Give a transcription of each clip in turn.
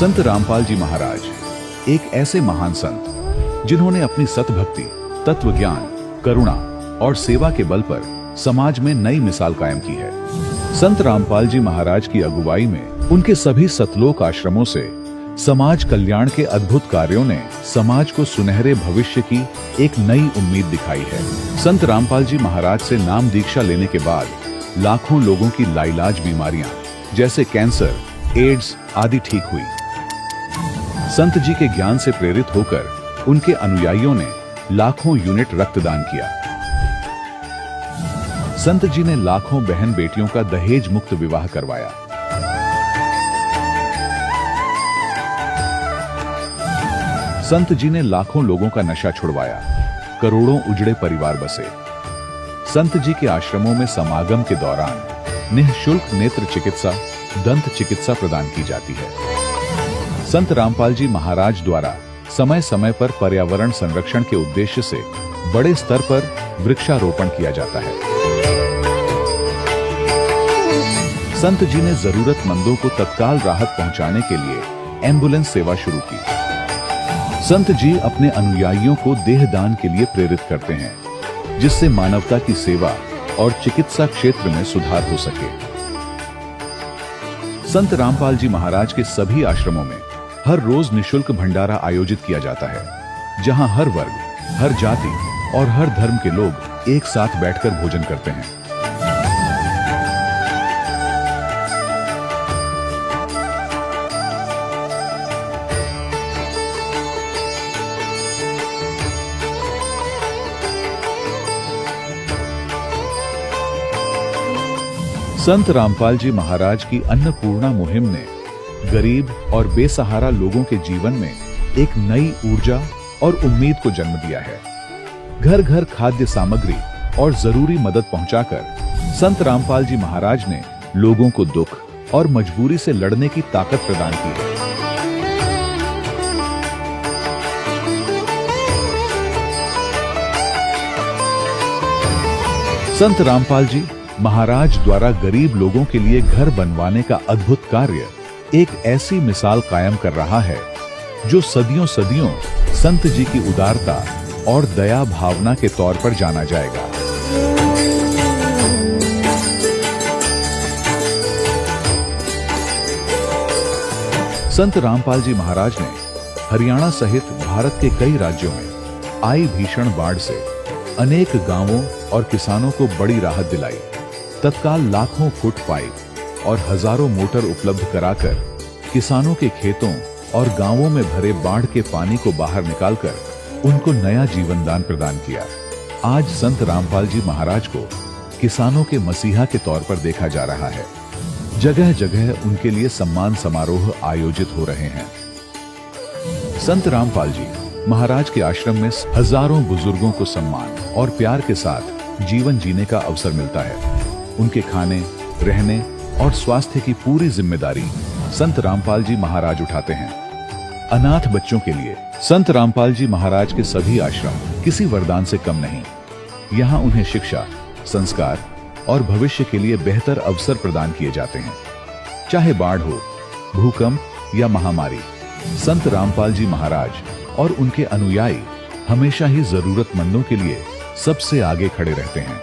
संत रामपाल जी महाराज एक ऐसे महान संत जिन्होंने अपनी सतभक्ति, तत्व ज्ञान, करुणा और सेवा के बल पर समाज में नई मिसाल कायम की है। संत रामपाल जी महाराज की अगुवाई में उनके सभी सतलोक आश्रमों से समाज कल्याण के अद्भुत कार्यों ने समाज को सुनहरे भविष्य की एक नई उम्मीद दिखाई है। संत रामपाल जी महाराज से नाम दीक्षा लेने के बाद लाखों लोगों की लाइलाज बीमारियां जैसे कैंसर, एड्स आदि ठीक हुई। संत जी के ज्ञान से प्रेरित होकर उनके अनुयायियों ने लाखों यूनिट रक्तदान किया। संत जी ने लाखों बहन बेटियों का दहेज मुक्त विवाह करवाया। संत जी ने लाखों लोगों का नशा छुड़वाया, करोड़ों उजड़े परिवार बसे। संत जी के आश्रमों में समागम के दौरान निःशुल्क नेत्र चिकित्सा, दंत चिकित्सा प्रदान की जाती है। संत रामपाल जी महाराज द्वारा समय समय पर पर्यावरण संरक्षण के उद्देश्य से बड़े स्तर पर वृक्षारोपण किया जाता है। संत जी ने जरूरतमंदों को तत्काल राहत पहुंचाने के लिए एम्बुलेंस सेवा शुरू की। संत जी अपने अनुयायियों को देहदान के लिए प्रेरित करते हैं, जिससे मानवता की सेवा और चिकित्सा क्षेत्र में सुधार हो सके। संत रामपाल जी महाराज के सभी आश्रमों में हर रोज निःशुल्क भंडारा आयोजित किया जाता है, जहां हर वर्ग, हर जाति और हर धर्म के लोग एक साथ बैठकर भोजन करते हैं। संत रामपाल जी महाराज की अन्नपूर्णा मुहिम ने गरीब और बेसहारा लोगों के जीवन में एक नई ऊर्जा और उम्मीद को जन्म दिया है। घर घर खाद्य सामग्री और जरूरी मदद पहुंचाकर संत रामपाल जी महाराज ने लोगों को दुख और मजबूरी से लड़ने की ताकत प्रदान की है। संत रामपाल जी महाराज द्वारा गरीब लोगों के लिए घर बनवाने का अद्भुत कार्य एक ऐसी मिसाल कायम कर रहा है जो सदियों सदियों संत जी की उदारता और दया भावना के तौर पर जाना जाएगा। संत रामपाल जी महाराज ने हरियाणा सहित भारत के कई राज्यों में आई भीषण बाढ़ से अनेक गांवों और किसानों को बड़ी राहत दिलाई। तत्काल लाखों फुट पाइप और हजारों मोटर उपलब्ध कराकर किसानों के खेतों और गांवों में भरे बाढ़ के पानी को बाहर निकालकर उनको नया जीवन दान प्रदान किया। आज संत रामपाल जी महाराज को किसानों के मसीहा के तौर पर देखा जा रहा है। जगह जगह उनके लिए सम्मान समारोह आयोजित हो रहे हैं। संत रामपाल जी महाराज के आश्रम में हजारों बुजुर्गों को सम्मान और प्यार के साथ जीवन जीने का अवसर मिलता है। उनके खाने, रहने और स्वास्थ्य की पूरी जिम्मेदारी संत रामपाल जी महाराज उठाते हैं। अनाथ बच्चों के लिए संत रामपाल जी महाराज के सभी आश्रम किसी वरदान से कम नहीं। यहाँ उन्हें शिक्षा, संस्कार और भविष्य के लिए बेहतर अवसर प्रदान किए जाते हैं। चाहे बाढ़ हो, भूकंप या महामारी, संत रामपाल जी महाराज और उनके अनुयायी हमेशा ही जरूरतमंदों के लिए सबसे आगे खड़े रहते हैं।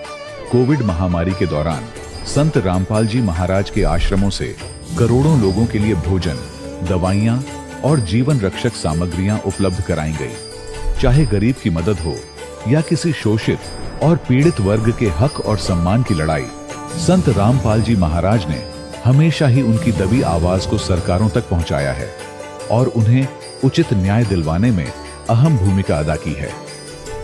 कोविड महामारी के दौरान संत रामपाल जी महाराज के आश्रमों से करोड़ों लोगों के लिए भोजन, दवाइयां और जीवन रक्षक सामग्रियां उपलब्ध कराई गई। चाहे गरीब की मदद हो या किसी शोषित और पीड़ित वर्ग के हक और सम्मान की लड़ाई, संत रामपाल जी महाराज ने हमेशा ही उनकी दबी आवाज को सरकारों तक पहुंचाया है और उन्हें उचित न्याय दिलवाने में अहम भूमिका अदा की है।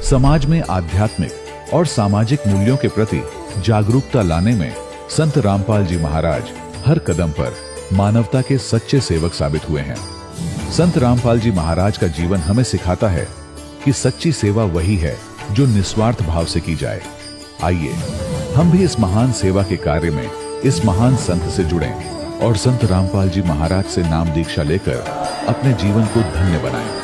समाज में आध्यात्मिक और सामाजिक मूल्यों के प्रति जागरूकता लाने में संत रामपाल जी महाराज हर कदम पर मानवता के सच्चे सेवक साबित हुए हैं। संत रामपाल जी महाराज का जीवन हमें सिखाता है कि सच्ची सेवा वही है जो निस्वार्थ भाव से की जाए। आइए हम भी इस महान सेवा के कार्य में इस महान संत से जुड़ें और संत रामपाल जी महाराज से नाम दीक्षा लेकर अपने जीवन को धन्य बनाएं।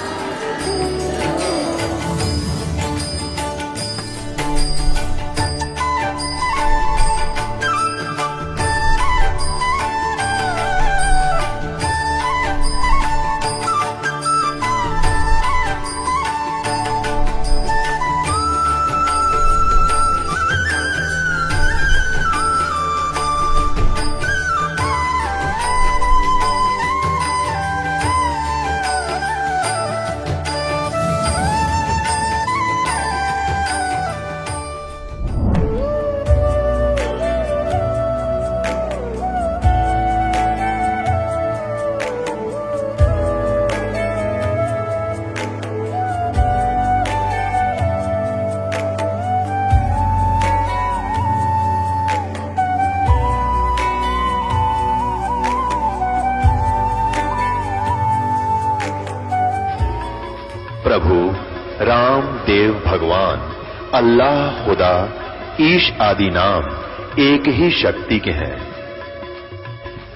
प्रभु राम देव भगवान अल्लाह खुदा ईश आदि नाम एक ही शक्ति के हैं।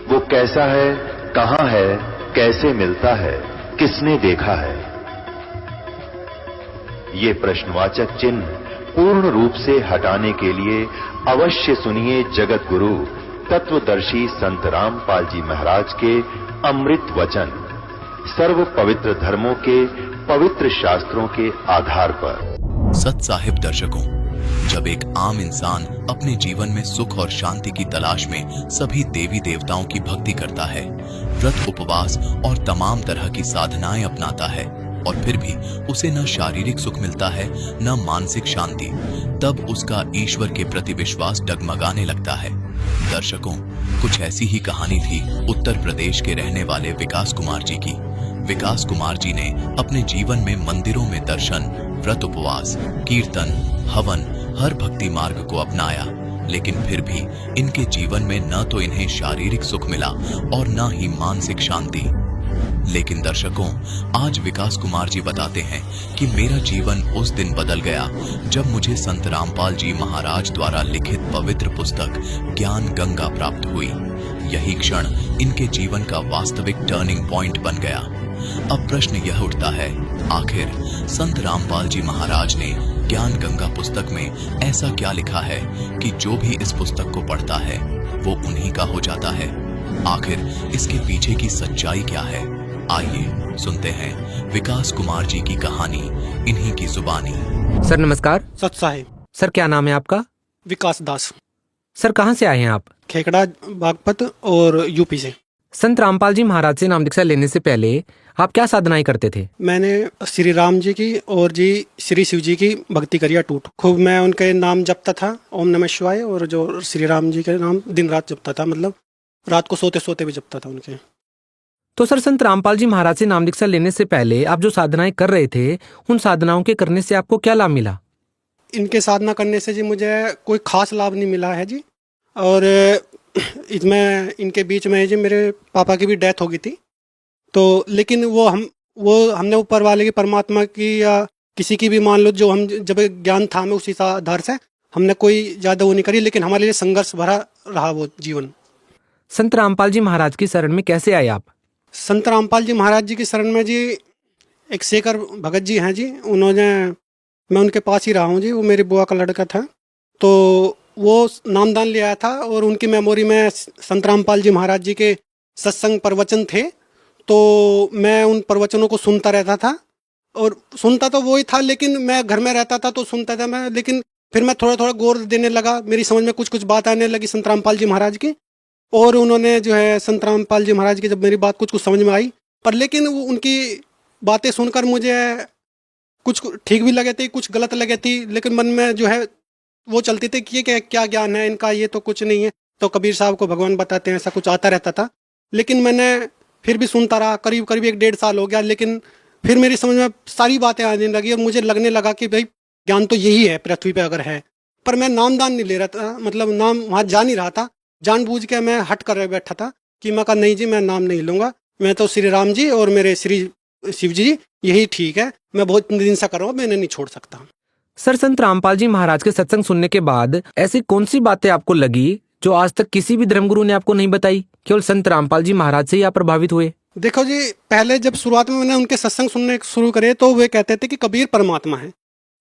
वो कैसा है, कहां है, कैसे मिलता है, किसने देखा है? ये प्रश्नवाचक चिन्ह पूर्ण रूप से हटाने के लिए अवश्य सुनिए जगत गुरु तत्वदर्शी संत रामपाल जी महाराज के अमृत वचन, सर्व पवित्र धर्मों के पवित्र शास्त्रों के आधार पर। सत साहिब दर्शकों, जब एक आम इंसान अपने जीवन में सुख और शांति की तलाश में सभी देवी देवताओं की भक्ति करता है, व्रत उपवास और तमाम तरह की साधनाएं अपनाता है और फिर भी उसे न शारीरिक सुख मिलता है न मानसिक शांति, तब उसका ईश्वर के प्रति विश्वास डगमगाने लगता है। दर्शकों, कुछ ऐसी ही कहानी थी उत्तर प्रदेश के रहने वाले विकास कुमार जी की। विकास कुमार जी ने अपने जीवन में मंदिरों में दर्शन, व्रत उपवास, कीर्तन, हवन, हर भक्ति मार्ग को अपनाया, लेकिन फिर भी इनके जीवन में न तो इन्हें शारीरिक सुख मिला और न ही मानसिक शांति। लेकिन दर्शकों, आज विकास कुमार जी बताते हैं कि मेरा जीवन उस दिन बदल गया जब मुझे संत रामपाल जी महाराज द्वारा लिखित पवित्र पुस्तक ज्ञान गंगा प्राप्त हुई। यही क्षण इनके जीवन का वास्तविक टर्निंग पॉइंट बन गया। अब प्रश्न यह उठता है, आखिर संत रामपाल जी महाराज ने ज्ञान गंगा पुस्तक में ऐसा क्या लिखा है कि जो भी इस पुस्तक को पढ़ता है वो उन्हीं का हो जाता है? आखिर इसके पीछे की सच्चाई क्या है? आइए सुनते हैं विकास कुमार जी की कहानी, इन्हीं की जुबानी। सर नमस्कार। सत साहिब। सर क्या नाम है आपका? विकास दास। सर कहाँ से आए हैं आप? खेकड़ा बागपत और यूपी से। संत रामपाल जी महाराज से नाम दीक्षा लेने से पहले आप क्या साधनाएं करते थे? मैंने श्री राम जी की और जी श्री शिव जी की भक्ति करिया टूट खूब मैं उनके नाम जपता था, ओम नमः शिवाय, और जो श्री राम जी के नाम दिन रात जपता था, मतलब रात को सोते सोते भी जपता था उनके। तो सर संत रामपाल जी महाराज से नाम दीक्षा लेने से पहले आप जो साधनाएं कर रहे थे, उन साधनाओं के करने से आपको क्या लाभ मिला? इनके साधना करने से जी मुझे कोई खास लाभ नहीं मिला है जी। और इसमें इनके बीच में जी मेरे पापा की भी डेथ हो गई थी, तो लेकिन वो हमने ऊपर वाले की, परमात्मा की या किसी की भी मान लो, जो हम जब ज्ञान था हमें उसी आधार से हमने कोई ज़्यादा वो नहीं करी, लेकिन हमारे लिए संघर्ष भरा रहा वो जीवन। संत रामपाल जी महाराज की शरण में कैसे आए आप? संत रामपाल जी महाराज जी की शरण में जी एक शेखर भगत जी हैं जी, मैं उनके पास ही रहा हूँ जी। वो मेरी बुआ का लड़का था, तो वो नामदान ले आया था और उनकी मेमोरी में संत रामपाल जी महाराज जी के सत्संग प्रवचन थे, तो मैं उन प्रवचनों को सुनता रहता था। और सुनता तो वही था, लेकिन मैं घर में रहता था तो सुनता था मैं, लेकिन फिर मैं थोड़ा थोड़ा गौर देने लगा, मेरी समझ में कुछ कुछ बात आने लगी संत रामपाल जी महाराज की। और उन्होंने जो है संत रामपाल जी महाराज की जब मेरी बात कुछ कुछ समझ में आई, पर लेकिन उनकी बातें सुनकर मुझे कुछ ठीक भी लगे थे, कुछ गलत लगे थी, लेकिन मन में जो है वो चलती थी कि ये क्या ज्ञान है इनका, ये तो कुछ नहीं है, तो कबीर साहब को भगवान बताते हैं, ऐसा कुछ आता रहता था। लेकिन मैंने फिर भी सुनता रहा, करीब करीब 1-1.5 साल हो गया, लेकिन फिर मेरी समझ में सारी बातें आने लगी और मुझे लगने लगा कि भाई ज्ञान तो यही है पृथ्वी पे अगर है। पर मैं नामदान नहीं ले रहा था, मतलब नाम वहाँ जा नहीं रहा था, जानबूझ के मैं हट कर बैठा था कि मैं कहा नहीं जी मैं नाम नहीं लूँगा, मैं तो श्री राम जी और मेरे श्री शिव जी यही ठीक है, मैं बहुत दिन से कर रहा हूँ, मैं इन्हें नहीं छोड़ सकता। सर संत रामपाल जी महाराज के सत्संग सुनने के बाद ऐसी कौन सी बातें आपको लगी जो आज तक किसी भी धर्मगुरु ने आपको नहीं बताई? केवल संत रामपाल जी महाराज से ही आप प्रभावित हुए? देखो जी, पहले जब शुरुआत में मैंने उनके सत्संग सुनने शुरू करे तो वे कहते थे कि कबीर परमात्मा है।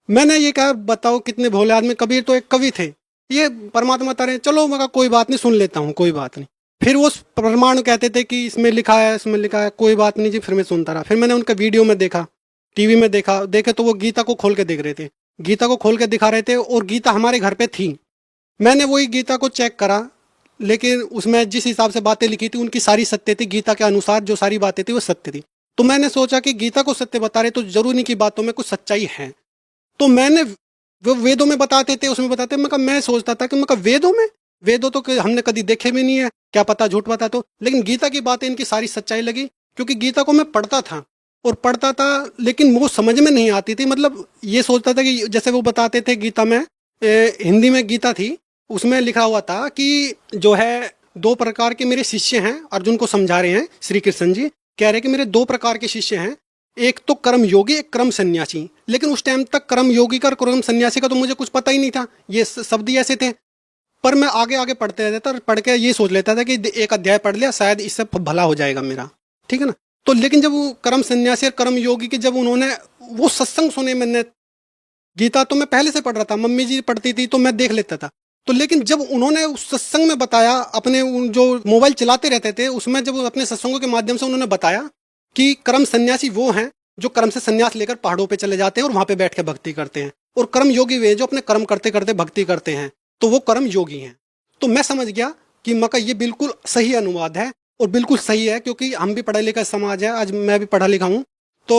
मैंने ये कहा बताओ कितने भोले आदमी, कबीर तो एक कवि थे, ये परमात्मा तारे, चलो मैं कोई बात नहीं, सुन लेता हूँ, कोई बात नहीं। फिर वो परमाणु कहते थे कि इसमें लिखा है, इसमें लिखा है, कोई बात नहीं जी। फिर मैं सुनता रहा, फिर मैंने उनका वीडियो में देखा, टीवी में देखे तो वो गीता को खोल के देख रहे थे, गीता को खोल के दिखा रहे थे और गीता हमारे घर पे थी। मैंने वही गीता को चेक करा, लेकिन उसमें जिस हिसाब से बातें लिखी थी उनकी सारी सत्य थी, गीता के अनुसार जो सारी बातें थी वो सत्य थी। तो मैंने सोचा कि गीता को सत्य बता रहे तो जरूर इनकी बातों में कुछ सच्चाई है। तो मैंने वो वेदों में बताते थे, उसमें बताते, मैं सोचता था कि वेदों तो हमने कभी देखे भी नहीं है, क्या पता झूठ पता तो, लेकिन गीता की बातें इनकी सारी सच्चाई लगी, क्योंकि गीता को मैं पढ़ता था लेकिन वो समझ में नहीं आती थी। मतलब ये सोचता था कि जैसे वो बताते थे गीता में, हिंदी में गीता थी, उसमें लिखा हुआ था कि जो है 2 प्रकार के मेरे शिष्य हैं, अर्जुन को समझा रहे हैं श्री कृष्ण जी, कह रहे हैं कि मेरे 2 प्रकार के शिष्य हैं, एक तो कर्म योगी, एक कर्म सन्यासी। लेकिन उस टाइम तक कर्म योगी का और कर्म सन्यासी का तो मुझे कुछ पता ही नहीं था, ये शब्द ही ऐसे थे। पर मैं आगे आगे पढ़ते रहता था और पढ़ के ये सोच लेता था कि एक अध्याय पढ़ लिया, शायद इससे भला हो जाएगा मेरा, ठीक है ना। तो लेकिन जब वो कर्म सन्यासी और कर्म योगी के जब उन्होंने वो सत्संग सुने, मैंने गीता तो मैं पहले से पढ़ रहा था, मम्मी जी पढ़ती थी तो मैं देख लेता था। तो लेकिन जब उन्होंने उस सत्संग में बताया, अपने जो मोबाइल चलाते रहते थे उसमें जब अपने सत्संगों के माध्यम से उन्होंने बताया कि कर्म सन्यासी वो हैं जो कर्म से सन्यास लेकर पहाड़ों पे चले जाते हैं और वहां पे बैठ के भक्ति करते हैं, और कर्म योगी वे जो अपने कर्म करते करते भक्ति करते हैं, तो वो कर्म योगी हैं। तो मैं समझ गया कि मका ये बिल्कुल सही अनुवाद है और बिल्कुल सही है, क्योंकि हम भी पढ़ा लिखा समाज है, आज मैं भी पढ़ा लिखा हूँ। तो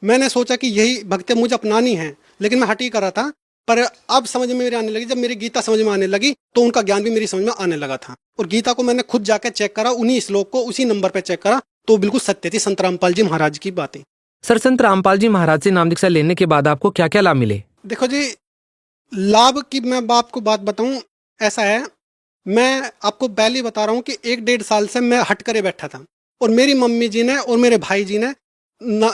मैंने सोचा कि यही भक्ति मुझे अपनानी है, लेकिन मैं हट ही कर रहा था। पर अब समझ में मेरे आने लगी, जब मेरी गीता समझ में आने लगी तो उनका ज्ञान भी मेरी समझ में आने लगा था। और गीता को मैंने खुद जाकर चेक करा, उन्हीं श्लोक को उसी नंबर पे चेक करा, तो बिल्कुल सत्य थी संत रामपाल जी महाराज की बातें। सर, संत रामपाल जी महाराज से नाम दीक्षा लेने के बाद आपको क्या क्या लाभ मिले? देखो जी, लाभ की मैं आपको बात बताऊं, ऐसा है, मैं आपको पहले ही बता रहा हूं कि 1-1.5 साल से मैं हट करे बैठा था, और मेरी मम्मी जी ने और मेरे भाई जी ने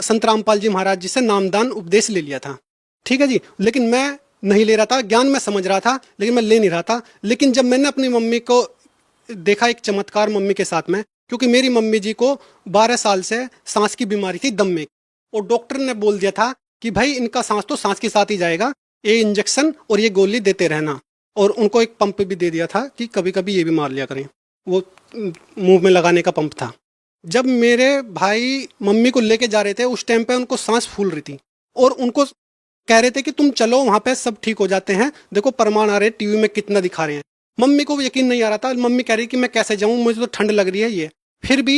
संत रामपाल जी महाराज जी से नामदान उपदेश ले लिया था, ठीक है जी। लेकिन मैं नहीं ले रहा था, ज्ञान मैं समझ रहा था लेकिन मैं ले नहीं रहा था। लेकिन जब मैंने अपनी मम्मी को देखा, एक चमत्कार मम्मी के साथ में, क्योंकि मेरी मम्मी जी को 12 साल से सांस की बीमारी थी, दम में, और डॉक्टर ने बोल दिया था कि भाई इनका सांस तो सांस के साथ ही जाएगा, ये इंजेक्शन और ये गोली देते रहना, और उनको एक पंप भी दे दिया था कि कभी कभी ये भी मार लिया करें, वो मुंह में लगाने का पंप था। जब मेरे भाई मम्मी को लेके जा रहे थे उस टाइम पे उनको सांस फूल रही थी, और उनको कह रहे थे कि तुम चलो वहां पे सब ठीक हो जाते हैं, देखो प्रमाण आ रहे, टीवी में कितना दिखा रहे हैं। मम्मी को यकीन नहीं आ रहा था, मम्मी कह रही कि मैं कैसे जाऊं, मुझे तो ठंड लग रही है ये। फिर भी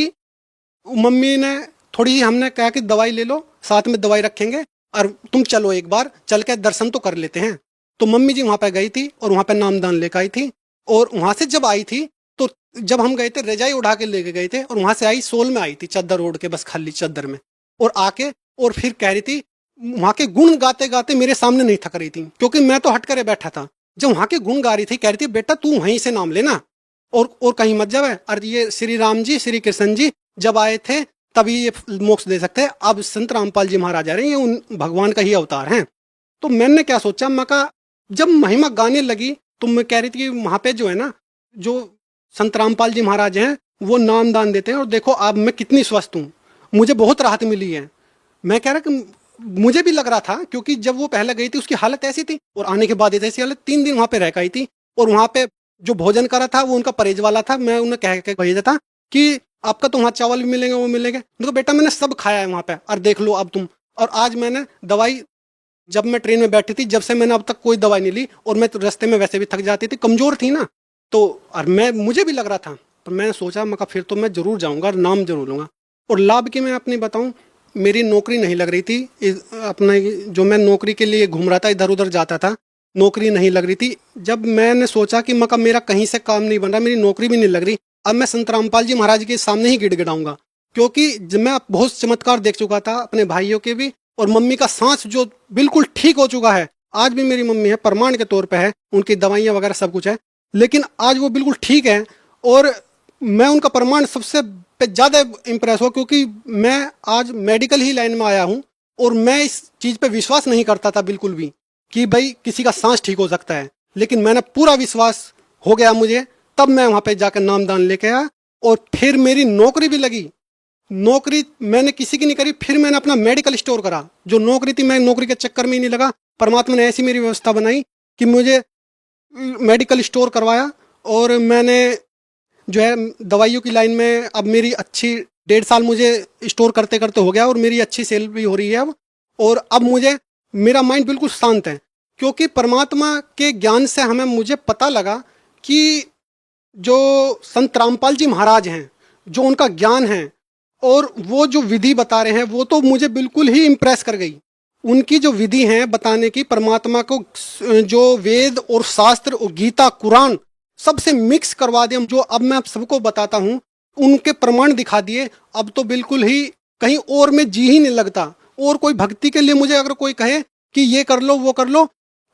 मम्मी ने थोड़ी, हमने कहा कि दवाई ले लो, साथ में दवाई रखेंगे और तुम चलो एक बार चल के दर्शन तो कर लेते हैं। तो मम्मी जी वहां पे गई थी और वहां पे नामदान लेकर आई थी, और वहां से जब आई थी तो जब हम गए थे रजाई उड़ा के लेके गए थे, और वहां से आई सोल में आई थी, चादर ओढ़ के, बस खाली चादर में, और आके और फिर कह रही थी, वहां के गुण गाते गाते मेरे सामने नहीं थक रही थी, क्योंकि मैं तो हट करे बैठा था। जब वहां के गुण गा रही थी, कह रही थी बेटा तू वहीं से नाम लेना और कहीं मत जावे, और ये श्री राम जी श्री कृष्ण जी जब आए थे तभी ये मोक्ष दे सकते हैं, अब संत रामपाल जी महाराज आ रहे हैं, ये उन भगवान का ही अवतार हैं। तो मैंने क्या सोचा, मैं कहा जब महिमा गाने लगी तो मैं कह रही थी कि वहां पे जो है ना, जो संत रामपाल जी महाराज हैं वो नामदान देते हैं, और देखो अब मैं कितनी स्वस्थ हूँ, मुझे बहुत राहत मिली है। मैं कह रहा कि मुझे भी लग रहा था, क्योंकि जब वो पहले गई थी उसकी हालत ऐसी थी, और आने के बाद ऐसी हालत, 3 दिन वहां पे रह गई थी, और वहां पे जो भोजन करा था वो उनका परहेज वाला था। मैं उन्हें कह के भेजा था कि आपका तो वहाँ चावल भी मिलेंगे, वो मिलेंगे। देखो बेटा मैंने सब खाया है वहां पे, और देख लो अब तुम। और आज मैंने दवाई, जब मैं ट्रेन में बैठी थी, जब से मैंने अब तक कोई दवाई नहीं ली, और मैं तो रास्ते में वैसे भी थक जाती थी, कमजोर थी ना, तो और मुझे भी लग रहा था, तो मैंने सोचा मैं फिर तो मैं जरूर जाऊंगा और नाम जरूर लूंगा। और लाभ की मैं अपनी बताऊं, मेरी नौकरी नहीं लग रही थी, अपना जो मैं नौकरी के लिए घूम रहा था, इधर उधर जाता था, नौकरी नहीं लग रही थी। जब मैंने सोचा कि मेरा कहीं से काम नहीं बन रहा, मेरी नौकरी भी नहीं लग रही, अब मैं संत रामपाल जी महाराज के सामने ही गिड़गिड़ाऊंगा, क्योंकि जब मैं बहुत चमत्कार देख चुका था अपने भाइयों के भी, और मम्मी का सांस जो बिल्कुल ठीक हो चुका है, आज भी मेरी मम्मी है, प्रमाण के तौर पे है, उनकी दवाइयाँ वगैरह सब कुछ है, लेकिन आज वो बिल्कुल ठीक है। और मैं उनका प्रमाण सबसे ज़्यादा इम्प्रेस हुआ, क्योंकि मैं आज मेडिकल ही लाइन में आया हूँ, और मैं इस चीज़ पे विश्वास नहीं करता था बिल्कुल भी कि भाई किसी का सांस ठीक हो सकता है, लेकिन मैंने पूरा विश्वास हो गया मुझे, तब मैं वहाँ पे जाकर नामदान लेके आया, और फिर मेरी नौकरी भी लगी। नौकरी मैंने किसी की नहीं करी, फिर मैंने अपना मेडिकल स्टोर करा, जो नौकरी थी मैं नौकरी के चक्कर में ही नहीं लगा, परमात्मा ने ऐसी मेरी व्यवस्था बनाई कि मुझे मेडिकल स्टोर करवाया, और मैंने जो है दवाइयों की लाइन में अब मेरी अच्छी 1.5 साल मुझे स्टोर करते करते हो गया, और मेरी अच्छी सेल भी हो रही है अब, और अब मेरा माइंड बिल्कुल शांत है, क्योंकि परमात्मा के ज्ञान से मुझे पता लगा कि जो संत रामपाल जी महाराज हैं, जो उनका ज्ञान है और वो जो विधि बता रहे हैं, वो तो मुझे बिल्कुल ही इम्प्रेस कर गई। उनकी जो विधि है बताने की, परमात्मा को जो वेद और शास्त्र और गीता कुरान सबसे मिक्स करवा दिया, जो अब मैं आप सबको बताता हूँ, उनके प्रमाण दिखा दिए, अब तो बिल्कुल ही कहीं और में जी ही नहीं लगता। और कोई भक्ति के लिए मुझे अगर कोई कहे कि ये कर लो वो कर लो,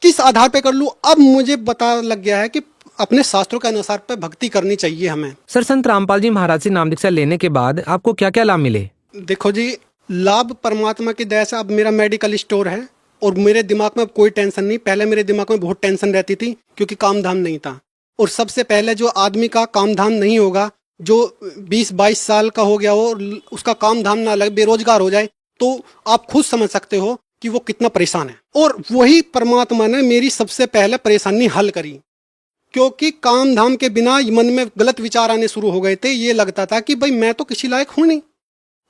किस आधार पे कर लूँ, अब मुझे पता लग गया है कि अपने शास्त्रों के अनुसार पे भक्ति करनी चाहिए हमें। सर, संत रामपाल जी महाराज से नाम दीक्षा लेने के बाद आपको क्या क्या लाभ मिले? देखो जी, लाभ परमात्मा की दया से अब मेरा मेडिकल स्टोर है और मेरे दिमाग में अब कोई टेंशन नहीं। पहले मेरे दिमाग में बहुत टेंशन रहती थी क्योंकि काम धाम नहीं था। और सबसे पहले जो आदमी का काम धाम नहीं होगा, जो 20-22 साल का हो गया हो और उसका काम धाम ना लगे, बेरोजगार हो जाए, तो आप खुद समझ सकते हो कि वो कितना परेशान है। और वही परमात्मा ने मेरी सबसे पहले परेशानी हल करी, क्योंकि काम धाम के बिना मन में गलत विचार आने शुरू हो गए थे। ये लगता था कि भाई मैं तो किसी लायक हूं नहीं।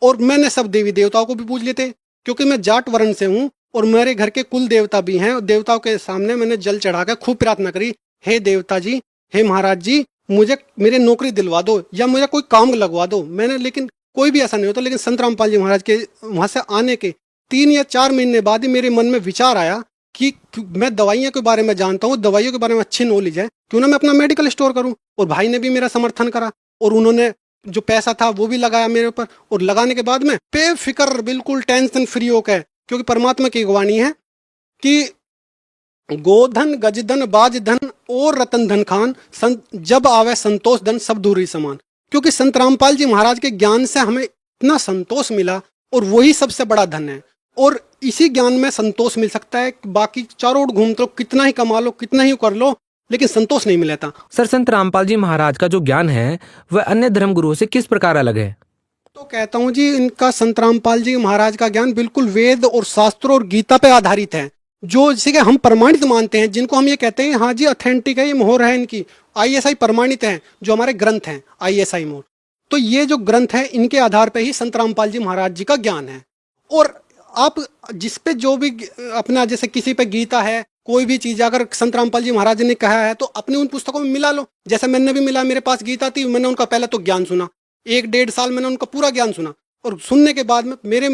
और मैंने सब देवी देवताओं को भी पूछ लिए थे, क्योंकि मैं जाट वर्ण से हूं और मेरे घर के कुल देवता भी हैं। देवताओं के सामने मैंने जल चढ़ाकर खूब प्रार्थना करी, हे देवता जी, हे महाराज जी, मुझे मेरी नौकरी दिलवा दो या मुझे कोई काम लगवा दो। मैंने लेकिन कोई भी ऐसा नहीं होता। लेकिन संत रामपाल जी महाराज के वहां से आने के 3 या 4 महीने बाद ही मेरे मन में विचार आया कि मैं दवाइयों के बारे में जानता हूँ, दवाइयों के बारे में अच्छी नॉलेज है, क्यों ना मैं अपना मेडिकल स्टोर करूँ। और भाई ने भी मेरा समर्थन करा और उन्होंने जो पैसा था वो भी लगाया मेरे ऊपर। और लगाने के बाद में बेफिक्र बिल्कुल टेंशन फ्री होकर, क्योंकि परमात्मा की अगवानी है कि गोधन गजधन बाज धन और रतन धन खान, जब आवे संतोष धन सब दूरी समान। क्योंकि संत रामपाल जी महाराज के ज्ञान से हमें इतना संतोष मिला और वही सबसे बड़ा धन है। और इसी ज्ञान में संतोष मिल सकता है। बाकी चारों ओर घूमते लो, कितना ही कमा लो, कितना ही कर लो, लेकिन संतोष नहीं मिलता। सर, संत रामपाल जी महाराज का जो ज्ञान है वह अन्य धर्म गुरुओं से किस प्रकार अलग है? तो कहता हूँ जी, इनका संत रामपाल जी महाराज का ज्ञान बिल्कुल वेद और शास्त्रों और गीता पे आधारित है, जो जिसे कि हम प्रमाणित मानते हैं, जिनको हम ये कहते हैं हाँ जी ऑथेंटिक है, ये मोहर है इनकी, ISI प्रमाणित है, जो हमारे ग्रंथ हैं ISI मोहर। तो ये जो ग्रंथ है इनके आधार पे ही संत रामपाल जी महाराज जी का ज्ञान है। और आप जिस पे जो भी अपना, जैसे किसी पे गीता है, कोई भी चीज अगर संत रामपाल जी महाराज ने कहा है तो अपने उन पुस्तकों में मिला लो। जैसे मैंने भी मिला, मेरे पास गीता थी, मैंने उनका पहले तो ज्ञान सुना, 1-1.5 साल मैंने उनका पूरा ज्ञान सुना। और सुनने के बाद में मेरे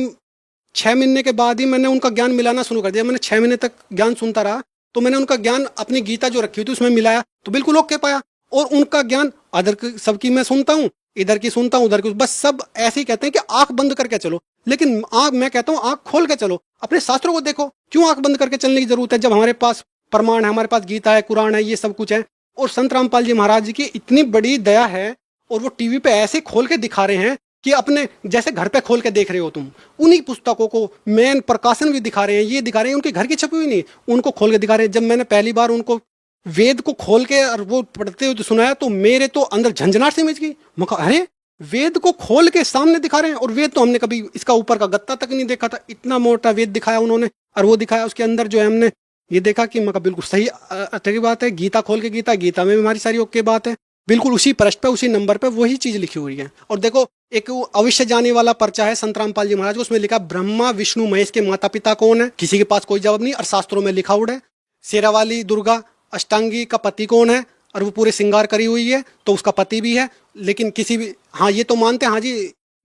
6 महीने के बाद ही मैंने उनका ज्ञान मिलाना शुरू कर दिया। मैंने 6 महीने तक ज्ञान सुनता रहा, तो मैंने उनका ज्ञान अपनी गीता जो रखी हुई थी उसमें मिलाया, तो बिल्कुल ओके पाया। और उनका ज्ञान अदर सबकी मैं सुनता हूँ, इधर की सुनता हूँ, उधर की, बस सब ऐसे ही कहते हैं कि आंख बंद करके चलो, लेकिन मैं कहता हूँ आंख खोल के चलो, अपने शास्त्रों को देखो। क्यों आंख बंद करके चलने की जरूरत है जब हमारे पास प्रमाण है, हमारे पास गीता है, कुरान है, ये सब कुछ है। और संत रामपाल जी महाराज जी की इतनी बड़ी दया है, और वो टीवी पे ऐसे खोल के दिखा रहे हैं कि अपने जैसे घर पे खोल के देख रहे हो तुम। उन्हीं पुस्तकों को मेन प्रकाशन भी दिखा रहे हैं, ये दिखा रहे हैं, उनके घर की छपी हुई नहीं, उनको खोल के दिखा रहे हैं। जब मैंने पहली बार उनको वेद को खोल के और वो पढ़ते हुए सुनाया तो मेरे तो अंदर झंझनाहट सी मच गई। मैं कहा अरे, वेद को खोल के सामने दिखा रहे हैं, और वेद तो हमने कभी इसका ऊपर का गत्ता तक नहीं देखा था, इतना मोटा वेद दिखाया उन्होंने। और वो दिखाया उसके अंदर जो है हमने ये देखा कि मैं बिल्कुल सही अच्छी बात है। गीता खोल के गीता में भी हमारी सारी ओके बात है, बिल्कुल उसी पृष्ठ पे उसी नंबर पे वही चीज लिखी हुई है। और देखो एक अवश्य जाने वाला पर्चा है संत रामपाल जी महाराज को, उसमें लिखा ब्रह्मा विष्णु महेश के माता पिता कौन है, किसी के पास कोई जवाब नहीं, और शास्त्रों में लिखा हुआ है शेरावाली दुर्गा अष्टांगी का पति कौन है, और वो पूरे श्रृंगार करी हुई है तो उसका पति भी है। लेकिन किसी भी हाँ ये तो मानते हैं हाँ जी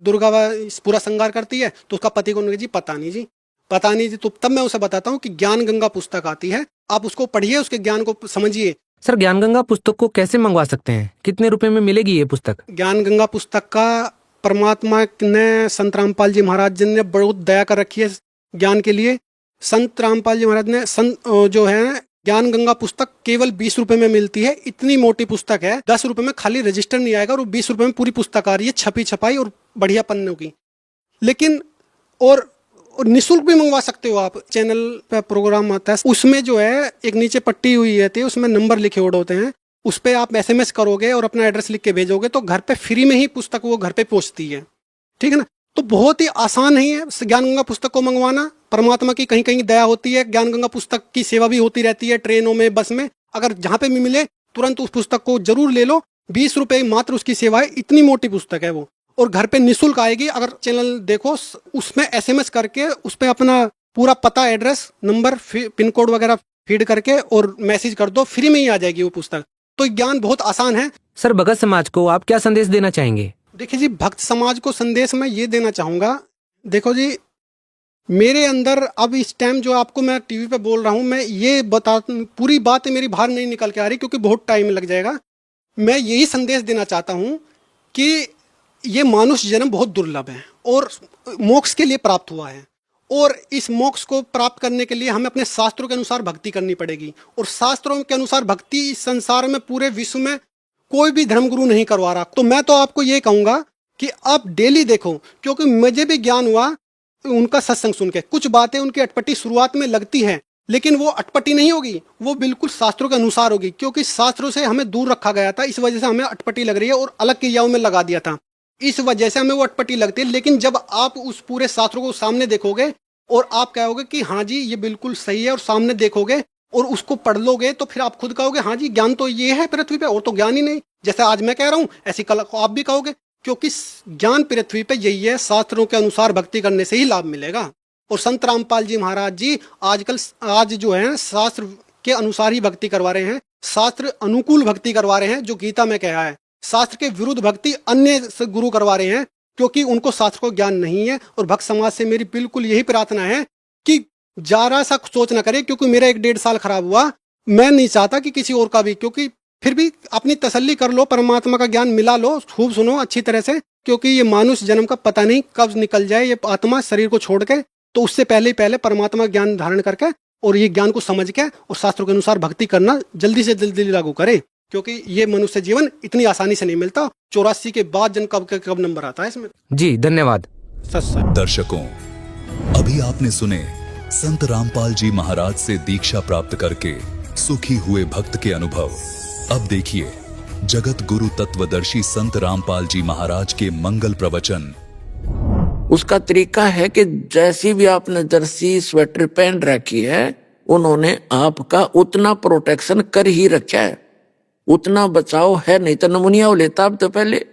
दुर्गा पूरा श्रृंगार करती है तो उसका पति कौन है जी, पता नहीं जी, पता नहीं जी। तो तब मैं उसे बताता हूँ कि ज्ञान गंगा पुस्तक आती है, आप उसको पढ़िए, उसके ज्ञान को समझिए। सर, ज्ञान गंगा पुस्तक को कैसे मंगवा सकते हैं, कितने रुपए में मिलेगी ये पुस्तक? ज्ञान गंगा पुस्तक का परमात्मा ने, संत रामपाल जी महाराज जी ने बहुत दया कर रखी है ज्ञान के लिए। संत रामपाल जी महाराज ने जो है ज्ञान गंगा पुस्तक केवल 20 रुपए में मिलती है। इतनी मोटी पुस्तक है, 10 रुपए में खाली रजिस्टर नहीं आएगा, और 20 रुपए में पूरी पुस्तक आ रही है, छपी छपाई और बढ़िया पन्नों की। लेकिन और निःशुल्क भी मंगवा सकते हो आप। चैनल पे प्रोग्राम आता है, उसमें जो है एक नीचे पट्टी हुई रहती है, उसमें नंबर लिखे हुए होते हैं, उस पर आप SMS करोगे और अपना एड्रेस लिख के भेजोगे तो घर पे फ्री में ही पुस्तक वो घर पे पहुंचती है, ठीक है ना। तो बहुत ही आसान ही है ज्ञान गंगा पुस्तक को मंगवाना। परमात्मा की कहीं कहीं दया होती है, ज्ञान गंगा पुस्तक की सेवा भी होती रहती है ट्रेनों में, बस में, अगर जहाँ पे भी मिले तुरंत उस पुस्तक को जरूर ले लो। 20 रुपए मात्र उसकी सेवा है, इतनी मोटी पुस्तक है वो, और घर पे निःशुल्क आएगी। अगर चैनल देखो उसमें SMS करके उस पर अपना पूरा पता, एड्रेस, नंबर, पिन कोड वगैरह फीड करके और मैसेज कर दो, फ्री में ही आ जाएगी वो पुस्तक। तो ज्ञान बहुत आसान है। सर, भगत समाज को आप क्या संदेश देना चाहेंगे? देखिए जी, भक्त समाज को संदेश मैं ये देना चाहूँगा, देखो जी मेरे अंदर अब इस टाइम जो आपको मैं टीवी पे बोल रहा हूँ, मैं ये पूरी बात मेरी बाहर नहीं निकल के आ रही क्योंकि बहुत टाइम लग जाएगा। मैं यही संदेश देना चाहता हूँ कि ये मानुष्य जन्म बहुत दुर्लभ है और मोक्ष के लिए प्राप्त हुआ है, और इस मोक्ष को प्राप्त करने के लिए हमें अपने शास्त्रों के अनुसार भक्ति करनी पड़ेगी। और शास्त्रों के अनुसार भक्ति इस संसार में, पूरे विश्व में कोई भी धर्मगुरु नहीं करवा रहा। तो मैं तो आपको ये कहूँगा कि आप डेली देखो, क्योंकि मुझे भी ज्ञान हुआ उनका सत्संग सुन के। कुछ बातें उनकी अटपटी शुरुआत में लगती हैं, लेकिन वो अटपटी नहीं होगी, वो बिल्कुल शास्त्रों के अनुसार होगी, क्योंकि शास्त्रों से हमें दूर रखा गया था, इस वजह से हमें अटपटी लग रही है और अलग क्रियाओं में लगा दिया था, इस वजह से हमें वो अटपटी लगती है। लेकिन जब आप उस पूरे शास्त्रों को सामने देखोगे और आप कहोगे कि हाँ जी ये बिल्कुल सही है, और सामने देखोगे और उसको पढ़ लोगे, तो फिर आप खुद कहोगे हाँ जी ज्ञान तो ये है पृथ्वी पे, और तो ज्ञान ही नहीं। जैसे आज मैं कह रहा हूँ ऐसी कल को आप भी कहोगे, क्योंकि ज्ञान पृथ्वी पे यही है, शास्त्रों के अनुसार भक्ति करने से ही लाभ मिलेगा। और संत रामपाल जी महाराज जी आज जो है शास्त्र के अनुसार ही भक्ति करवा रहे हैं, शास्त्र अनुकूल भक्ति करवा रहे हैं, जो गीता में कहा है। शास्त्र के विरुद्ध भक्ति अन्य गुरु करवा रहे हैं, क्योंकि उनको शास्त्र को ज्ञान नहीं है। और भक्त समाज से मेरी बिल्कुल यही प्रार्थना है कि जरा सा सोच न करे, क्योंकि मेरा 1-1.5 साल खराब हुआ, मैं नहीं चाहता कि किसी और का भी, क्योंकि फिर भी अपनी तसल्ली कर लो, परमात्मा का ज्ञान मिला लो, खूब सुनो अच्छी तरह से, क्योंकि ये मानुष जन्म का पता नहीं कब निकल जाए ये आत्मा शरीर को छोड़ के। तो उससे पहले परमात्मा ज्ञान धारण करके और ये ज्ञान को समझ के और शास्त्रों के अनुसार भक्ति करना जल्दी से जल्दी लागू करे, क्योंकि ये मनुष्य जीवन इतनी आसानी से नहीं मिलता। 84 के बाद जन कब नंबर आता है इसमें। जी धन्यवाद। सच। दर्शकों, अभी आपने सुने संत रामपाल जी महाराज से दीक्षा प्राप्त करके सुखी हुए भक्त के अनुभव। अब देखिए जगत गुरु तत्वदर्शी संत रामपाल जी महाराज के मंगल प्रवचन। उसका तरीका है कि जैसी भी आपने जर्सी स्वेटर पहन रखी है, उन्होंने आपका उतना प्रोटेक्शन कर ही रखा है, उतना बचाव है, नहीं तो नमूनिया हो लेता अब तो पहले।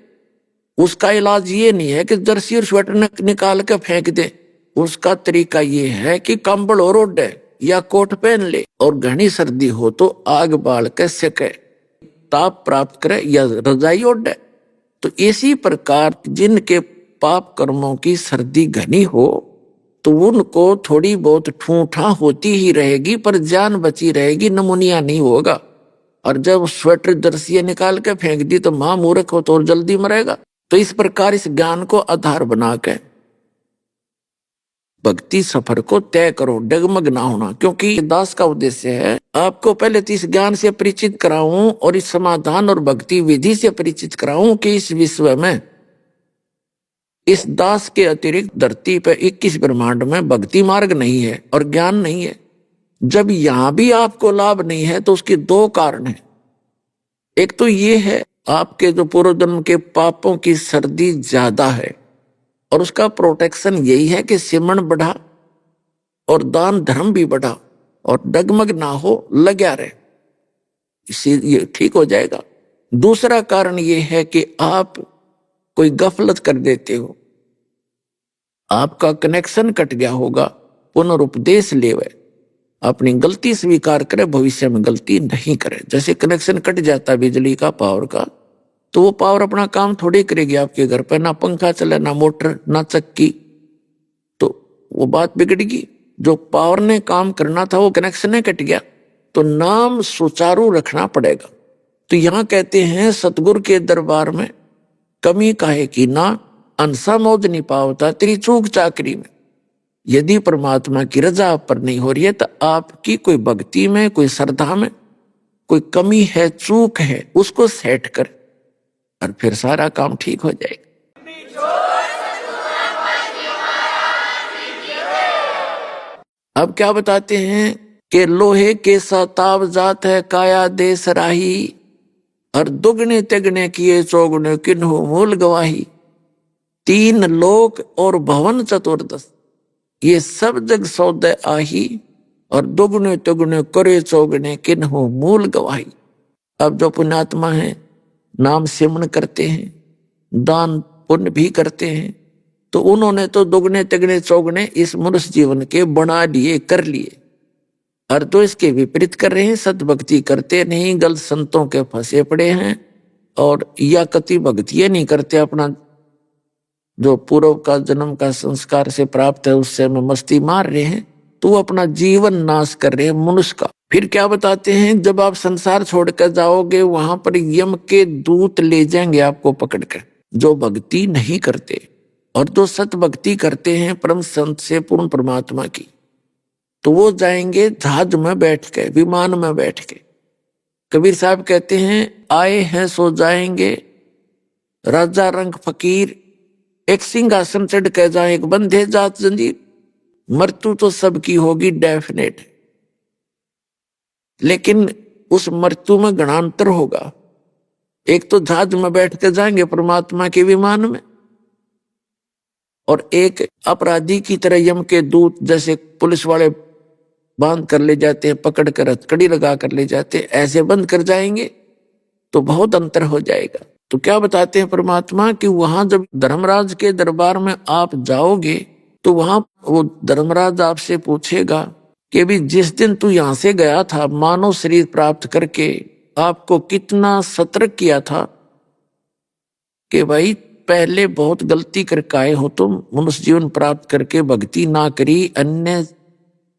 उसका इलाज ये नहीं है कि जर्सी और स्वेटर निकाल के फेंक दे, उसका तरीका ये है कि कंबल और ओढ़े या कोट पहन ले, और घनी सर्दी हो तो आग बाल के सेके, ताप प्राप्त करे या रजाई ओढ़े। तो इसी प्रकार जिनके पाप कर्मों की सर्दी घनी हो तो उनको थोड़ी बहुत ठूठा होती ही रहेगी, पर जान बची रहेगी, नमूनिया नहीं होगा। और जब स्वेटर जर्सियां निकाल के फेंक दी तो मां मूर्ख हो तो और जल्दी मरेगा। तो इस प्रकार इस ज्ञान को आधार बना के भक्ति सफर को तय करो, डगमग ना होना। क्योंकि दास का उद्देश्य है आपको पहले तो इस ज्ञान से परिचित कराऊं और इस समाधान और भक्ति विधि से परिचित कराऊं कि इस विश्व में इस दास के अतिरिक्त धरती पे 21 ब्रह्मांड में भक्ति मार्ग नहीं है और ज्ञान नहीं है। जब यहां भी आपको लाभ नहीं है तो उसके 2 कारण हैं। एक तो ये है आपके जो पूर्व जन्म के पापों की सर्दी ज्यादा है, और उसका प्रोटेक्शन यही है कि सिमरण बढ़ा और दान धर्म भी बढ़ा और डगमग ना हो, लगा रहे, इससे ये ठीक हो जाएगा। दूसरा कारण ये है कि आप कोई गफलत कर देते हो, आपका कनेक्शन कट गया होगा, पुनरुपदेश लेवे, अपनी गलती स्वीकार करे, भविष्य में गलती नहीं करे। जैसे कनेक्शन कट जाता है बिजली का, पावर का, तो वो पावर अपना काम थोड़ी करेगी आपके घर पर, ना पंखा चले, ना मोटर, ना चक्की, तो वो बात बिगड़गी। जो पावर ने काम करना था वो कनेक्शन ने कट गया, तो नाम सुचारू रखना पड़ेगा। तो यहां कहते हैं सतगुरु के दरबार में कमी काहे की ना, अंसा मौज नहीं पावता तेरी चूक चाकरी में। यदि परमात्मा की रजा आप पर नहीं हो रही है तो आपकी कोई भक्ति में, कोई श्रद्धा में कोई कमी है, चूक है, उसको सेट कर और फिर सारा काम ठीक हो जाएगा। अब क्या बताते हैं कि लोहे के सताव जात है काया देश राही, और दुगने तिगने किए चौगुने किन्हु मूल गवाही। 3 लोक और भवन चतुर्दश, ये सब जग सौदे आही, और दुगने तिगने करे चौगने किन्हु मूल गवाही। अब जो पुण्यात्मा है, नाम सिमरण करते हैं, दान पुण्य भी करते हैं, तो उन्होंने तो दुगने तिगने चौगने इस मनुष्य जीवन के बना लिए, कर लिए। और तो इसके विपरीत कर रहे हैं, सतभक्ति करते नहीं, गलत संतों के फंसे पड़े हैं, और या कति भक्तियां नहीं करते, अपना जो पूर्व का जन्म का संस्कार से प्राप्त है उससे में मस्ती मार रहे हैं, तो वो अपना जीवन नाश कर रहे हैं मनुष्य का। फिर क्या बताते हैं, जब आप संसार छोड़कर जाओगे वहां पर यम के दूत ले जाएंगे आपको पकड़कर, जो भक्ति नहीं करते। और जो सत भक्ति करते हैं परम संत से, पूर्ण परमात्मा की, तो वो जाएंगे जहाज में बैठ के, विमान में बैठ के। कबीर साहब कहते हैं आए हैं सो जाएंगे, राजा रंग फकीर एक सिंहासन चढ़ के जहां एक बंधे जात जंजीर, मृत्यु तो सबकी होगी डेफिनेट, लेकिन उस मृत्यु में घना अंतर होगा। एक तो जहाज में बैठ के जाएंगे परमात्मा के विमान में, और एक अपराधी की तरह यम के दूत जैसे पुलिस वाले बांध कर ले जाते हैं, पकड़ कर हथकड़ी लगा कर ले जाते हैं, ऐसे बंद कर जाएंगे तो बहुत अंतर हो जाएगा। तो क्या बताते हैं परमात्मा कि वहां जब धर्मराज के दरबार में आप जाओगे तो वहां वो धर्मराज आपसे पूछेगा कि भी जिस दिन तू यहां से गया था मानव शरीर प्राप्त करके, आपको कितना सतर्क किया था कि भाई पहले बहुत गलती करके आए हो तुम, मनुष्य जीवन प्राप्त करके भक्ति ना करी, अन्य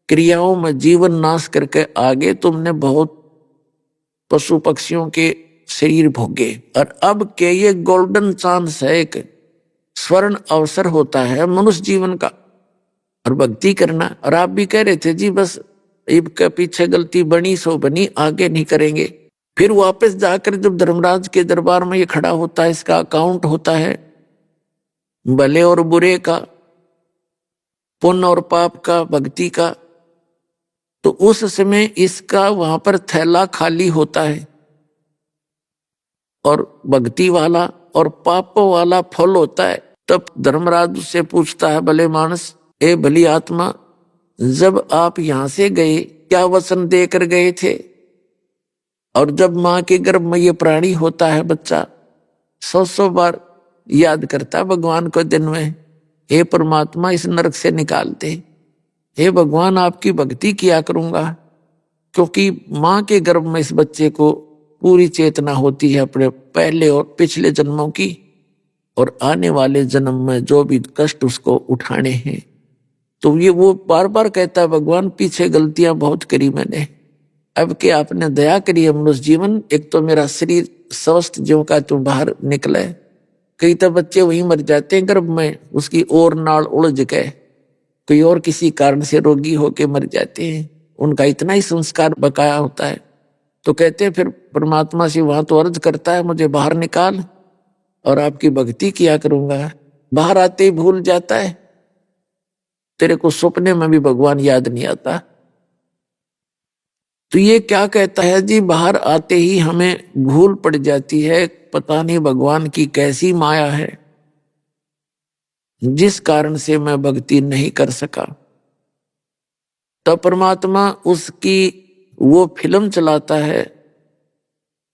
क्रियाओं में जीवन नाश करके आगे तुमने बहुत पशु पक्षियों के शरीर भोगे, और अब के ये गोल्डन चांस है, एक स्वर्ण अवसर होता है मनुष्य जीवन का और भक्ति करना। और आप भी कह रहे थे जी बस इब के पीछे गलती बनी सो बनी, आगे नहीं करेंगे। फिर वापस जाकर जब धर्मराज के दरबार में ये खड़ा होता है, इसका अकाउंट होता है भले और बुरे का, पुण्य और पाप का, भक्ति का, तो उस समय इसका वहां पर थैला खाली होता है और भक्ति वाला और पापों वाला फल होता है। तब धर्मराज उससे पूछता है, भले मानस, ए भली आत्मा, जब आप यहां से गए क्या वचन देकर गए थे? और जब मां के गर्भ में ये प्राणी होता है बच्चा, 100 बार याद करता है भगवान को दिन में, हे परमात्मा इस नरक से निकाल दे, हे भगवान आपकी भक्ति किया करूंगा, क्योंकि मां के गर्भ में इस बच्चे को पूरी चेतना होती है अपने पहले और पिछले जन्मों की, और आने वाले जन्म में जो भी कष्ट उसको उठाने हैं। तो ये वो बार बार कहता है, भगवान पीछे गलतियां बहुत करी मैंने, अब के आपने दया करी है मनुष्य जीवन, एक तो मेरा शरीर स्वस्थ ज्यों का तुम बाहर निकले, कई तो बच्चे वहीं मर जाते हैं गर्भ में, उसकी और नाड़ उलझ गए, कोई और किसी कारण से रोगी होके मर जाते हैं, उनका इतना ही संस्कार बकाया होता है। तो कहते हैं फिर परमात्मा से वहां तो अर्ज करता है, मुझे बाहर निकाल और आपकी भक्ति किया करूंगा। बाहर आते ही भूल जाता है, तेरे को सपने में भी भगवान याद नहीं आता। तो ये क्या कहता है जी, बाहर आते ही हमें भूल पड़ जाती है, पता नहीं भगवान की कैसी माया है जिस कारण से मैं भक्ति नहीं कर सका। तो परमात्मा उसकी वो फिल्म चलाता है,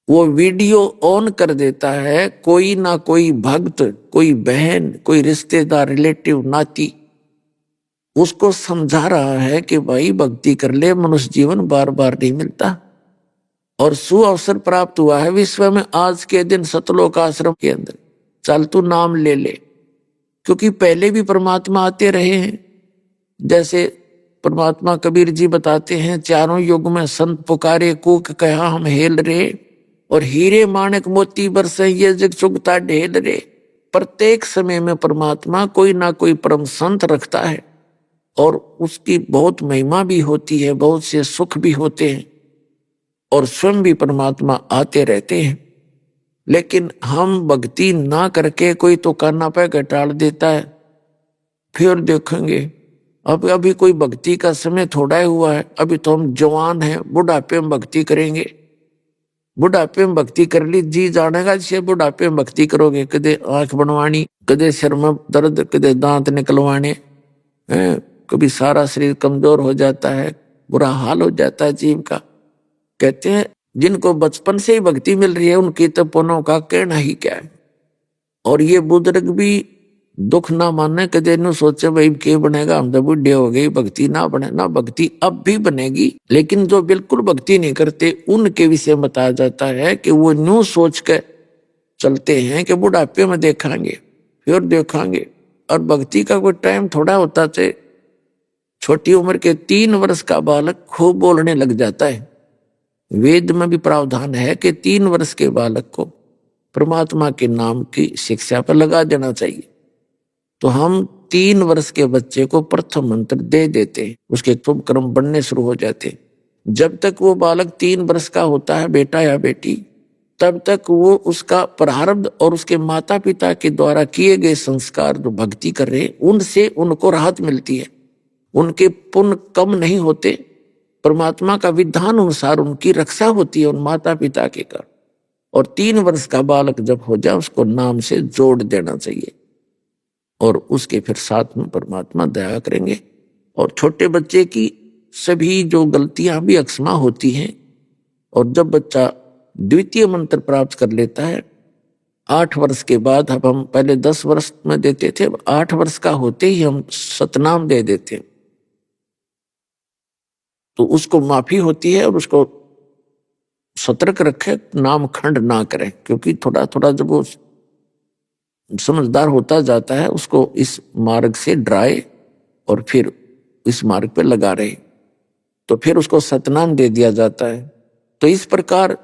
वो वीडियो ऑन कर देता है, कोई ना कोई भक्त, कोई बहन, कोई रिश्तेदार, रिलेटिव, नाती उसको समझा रहा है कि भाई भक्ति कर ले, मनुष्य जीवन बार बार नहीं मिलता। और सु अवसर प्राप्त हुआ है विश्व में आज के दिन सतलोक आश्रम के अंदर, चल तू नाम ले ले, क्योंकि पहले भी परमात्मा आते रहे हैं। जैसे परमात्मा कबीर जी बताते हैं, चारों युग में संत पुकारे कूक कहा हम हेल रे, और हीरे माणक मोती बरसे ये जग चुगता ढेल रे। प्रत्येक समय में परमात्मा कोई ना कोई परम संत रखता है और उसकी बहुत महिमा भी होती है, बहुत से सुख भी होते हैं, और स्वयं भी परमात्मा आते रहते हैं। लेकिन हम भक्ति ना करके कोई तो काना पे टाल देता है, फिर देखेंगे अब अभी कोई भक्ति का समय थोड़ा ही हुआ है, अभी तो हम जवान हैं, बुढ़ापे में भक्ति करेंगे। बुढ़ापे में भक्ति कर ली जी जानेगा, जिसे बुढ़ापे में भक्ति करोगे, कदे आंख बनवानी, कदे सिर में दर्द, कदे दांत निकलवाने, कभी सारा शरीर कमजोर हो जाता है, बुरा हाल हो जाता है जीव का। कहते हैं जिनको बचपन से ही भक्ति मिल रही है उनकी तो पुनों का कहना ही क्या है। और ये बुजुर्ग भी दुख ना माने, कदे न सोचे भाई क्या बनेगा, हम तो बुढ़े हो गए, भक्ति ना बने ना, भक्ति अब भी बनेगी। लेकिन जो बिल्कुल भक्ति नहीं करते उनके विषय बताया जाता है कि वो न्यू सोच के चलते हैं कि बुढ़ापे में देखेंगे, फिर देखेंगे। और भक्ति का कोई टाइम थोड़ा होता है। छोटी उम्र के 3 वर्ष का बालक खूब बोलने लग जाता है। वेद में भी प्रावधान है कि 3 वर्ष के बालक को परमात्मा के नाम की शिक्षा पर लगा देना चाहिए। तो हम 3 वर्ष के बच्चे को प्रथम मंत्र दे देते हैं, उसके शुभ कर्म बनने शुरू हो जाते हैं। जब तक वो बालक 3 वर्ष का होता है, बेटा या बेटी, तब तक वो उसका प्रारब्ध और उसके माता पिता के द्वारा किए गए संस्कार जो भक्ति कर रहे हैं उनसे उनको राहत मिलती है, उनके पुण्य कम नहीं होते, परमात्मा का विधान अनुसार उनकी रक्षा होती है उन माता पिता के कारण। और 3 वर्ष का बालक जब हो जाए उसको नाम से जोड़ देना चाहिए और उसके फिर साथ में परमात्मा दया करेंगे। और छोटे बच्चे की सभी जो गलतियां भी अक्षमा होती हैं। और जब बच्चा द्वितीय मंत्र प्राप्त कर लेता है 8 वर्ष के बाद, अब हम पहले 10 वर्ष में देते थे, अब 8 वर्ष का होते ही हम सतनाम दे देते हैं, तो उसको माफी होती है और उसको सतर्क रखे, नाम खंड ना करें, क्योंकि थोड़ा थोड़ा जब वो समझदार होता जाता है उसको इस मार्ग से डराए और फिर इस मार्ग पे लगा रहे, तो फिर उसको सतनाम दे दिया जाता है। तो इस प्रकार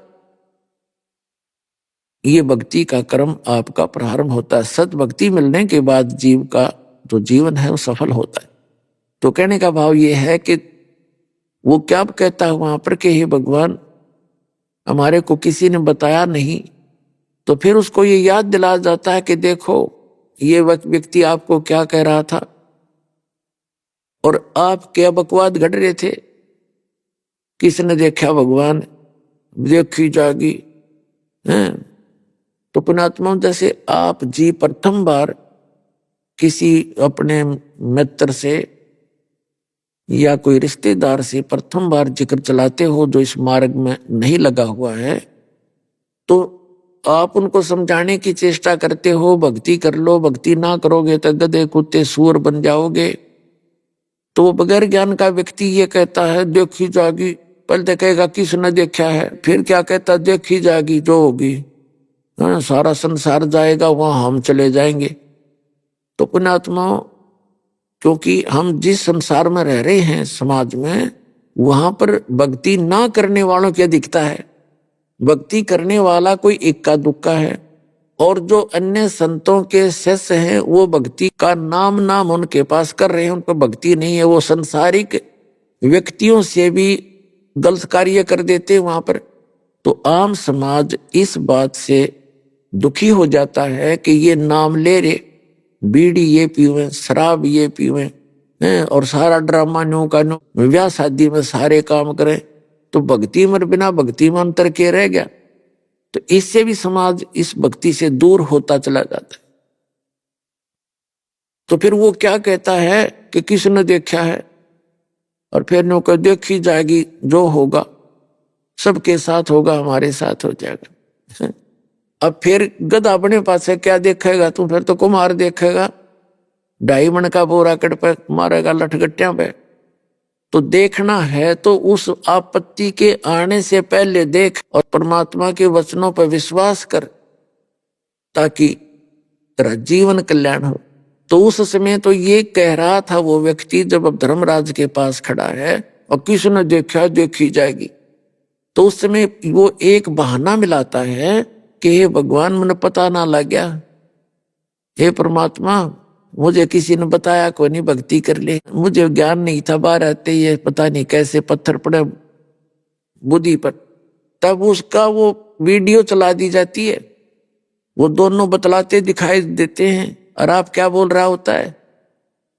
ये भक्ति का कर्म आपका प्रारंभ होता है। सत भक्ति मिलने के बाद जीव का जो जीवन है वो सफल होता है। तो कहने का भाव ये है कि वो क्या कहता है वहां पर कि हे भगवान हमारे को किसी ने बताया नहीं, तो फिर उसको ये याद दिलाया जाता है कि देखो ये व्यक्ति आपको क्या कह रहा था और आप क्या बकवाद घड़ रहे थे, किसने देखा भगवान, देखी जागी हैं। तो पुण्यात्मा जैसे आप जी प्रथम बार किसी अपने मित्र से या कोई रिश्तेदार से प्रथम बार जिक्र चलाते हो जो इस मार्ग में नहीं लगा हुआ है, तो आप उनको समझाने की चेष्टा करते हो, भक्ति कर लो, भक्ति ना करोगे तो गधे कुत्ते सूअर बन जाओगे। तो वो बगैर ज्ञान का व्यक्ति ये कहता है देखी जागी, पहले तो कहेगा किसने देखा है, फिर क्या कहता देखी जागी जो होगी, सारा संसार जाएगा वहां हम चले जाएंगे। तो पुण्यात्माओं क्योंकि हम जिस संसार में रह रहे हैं समाज में, वहां पर भक्ति ना करने वालों की अधिकता है। भक्ति करने वाला कोई इक्का दुक्का है और जो अन्य संतों के शिष्य हैं वो भक्ति का नाम उनके पास कर रहे हैं, उनको भक्ति नहीं है, वो संसारिक व्यक्तियों से भी गलत कार्य कर देते हैं वहां पर। तो आम समाज इस बात से दुखी हो जाता है कि ये नाम ले रहे, बीड़ी ये पीवे, शराब ये पीवे और सारा ड्रामा न्यू का न्यू, ब्याह शादी में सारे काम करें, तो भक्ति में बिना भक्ति में अंतर के रह गया। तो इससे भी समाज इस भक्ति से दूर होता चला जाता है। तो फिर वो क्या कहता है कि किसने देखा है, और फिर नो कर देखी जाएगी जो होगा सबके साथ होगा, हमारे साथ हो जाएगा। अब फिर गधा अपने पास से क्या देखेगा तू, फिर तो कुमार देखेगा, 2.5 मन का बोरा कट पे मारेगा लठगट्टियां पे। तो देखना है तो उस आपत्ति के आने से पहले देख और परमात्मा के वचनों पर विश्वास कर ताकि तेरा जीवन कल्याण हो। तो उस समय तो ये कह रहा था वो व्यक्ति जब अब धर्मराज के पास खड़ा है और किसने देखा देखी जाएगी, तो उस समय वो एक बहाना मिलाता है कि हे भगवान मुझे पता ना लग गया, हे परमात्मा मुझे किसी ने बताया कोई नहीं भक्ति कर ले, मुझे ज्ञान नहीं था, बाहर आते ये पता नहीं कैसे पत्थर पड़े बुद्धि पर। तब उसका वो वीडियो चला दी जाती है, वो दोनों बतलाते दिखाई देते हैं और आप क्या बोल रहा होता है,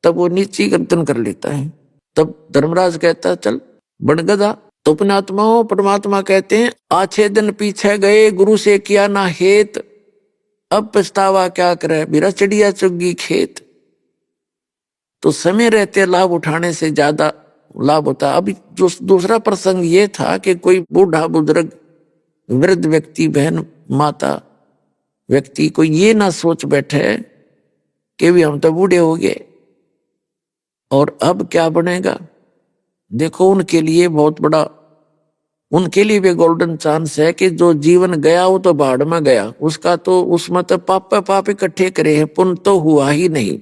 तब वो नीचे गर्दन कर लेता है। तब धर्मराज कहता है चल बन गधा। तो पुण्यात्माओं परमात्मा कहते हैं आछे दिन पीछे गए गुरु से किया ना हेत, अब पछतावा क्या करे मेरा चिड़िया चुगी खेत। तो समय रहते लाभ उठाने से ज्यादा लाभ होता है। अभी जो दूसरा प्रसंग ये था कि कोई बूढ़ा बुजुर्ग वृद्ध व्यक्ति बहन माता व्यक्ति को ये ना सोच बैठे कि भी हम तो बूढ़े हो गए और अब क्या बनेगा। देखो उनके लिए बहुत बड़ा, उनके लिए भी गोल्डन चांस है कि जो जीवन गया वो तो बाढ़ में गया, उसका तो उसमें तो पाप इकट्ठे करे हैं, पुण्य तो हुआ ही नहीं।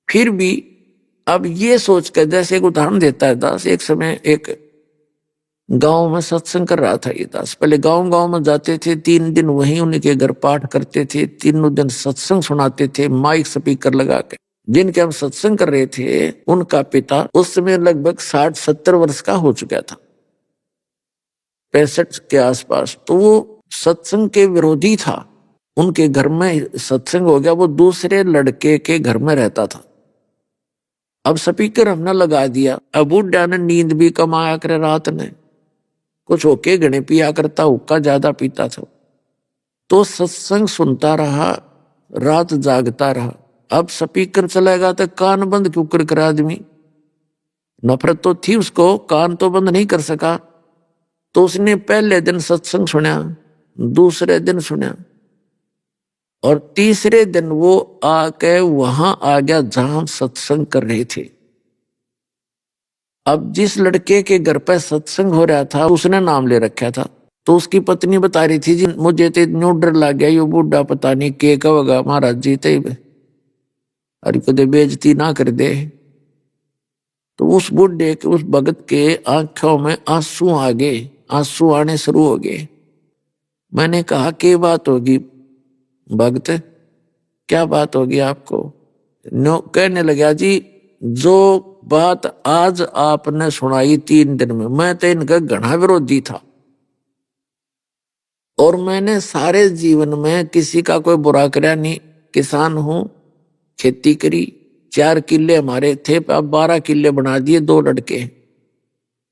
फिर भी अब ये सोचकर, जैसे एक उदाहरण देता है दास, एक समय एक गांव में सत्संग कर रहा था ये दास। पहले गांव में जाते थे, 3 दिन वहीं उनके घर पाठ करते थे, 3 दिन सत्संग सुनाते थे माइक स्पीकर लगा के। जिनके हम सत्संग कर रहे थे उनका पिता उस समय लगभग 60-70 वर्ष का हो चुका था, 65 के आसपास। तो वो सत्संग के विरोधी था, उनके घर में सत्संग हो गया, वो दूसरे लड़के के घर में रहता था। अब स्पीकर हमने लगा दिया। अब बुढ़ा ने नींद भी कमाया करे, रात ने कुछ होके गणे पिया करता, हुक्का ज्यादा पीता था, तो सत्संग सुनता रहा, रात जागता रहा। अब स्पीकर चलेगा तो कान बंद क्यों कर आदमी, नफरत तो थी उसको, कान तो बंद नहीं कर सका। तो उसने पहले दिन सत्संग सुना, दूसरे दिन सुना, और तीसरे दिन वो आके वहां आ गया जहां सत्संग कर रहे थे। अब जिस लड़के के घर पे सत्संग हो रहा था उसने नाम ले रखा था, तो उसकी पत्नी बता रही थी, जी मुझे तो इतना डर लग गया, ये बूढ़ा पता नहीं के कहेगा महाराज जी ते अरे कदे बेइज्जती ना कर दे। तो उस बूढ़े के, उस भगत के आंखों में आंसू आ गए, आंसू आने शुरू हो गए। मैंने कहा क्या बात होगी भगत, क्या बात होगी आपको? नो कहने लगा, जी जो बात आज आपने सुनाई 3 दिन में, मैं तो इनका घना विरोधी था, और मैंने सारे जीवन में किसी का कोई बुरा कराया नहीं। किसान हूं, खेती करी, 4 किले हमारे थे, अब 12 किले बना दिए 2 लड़के,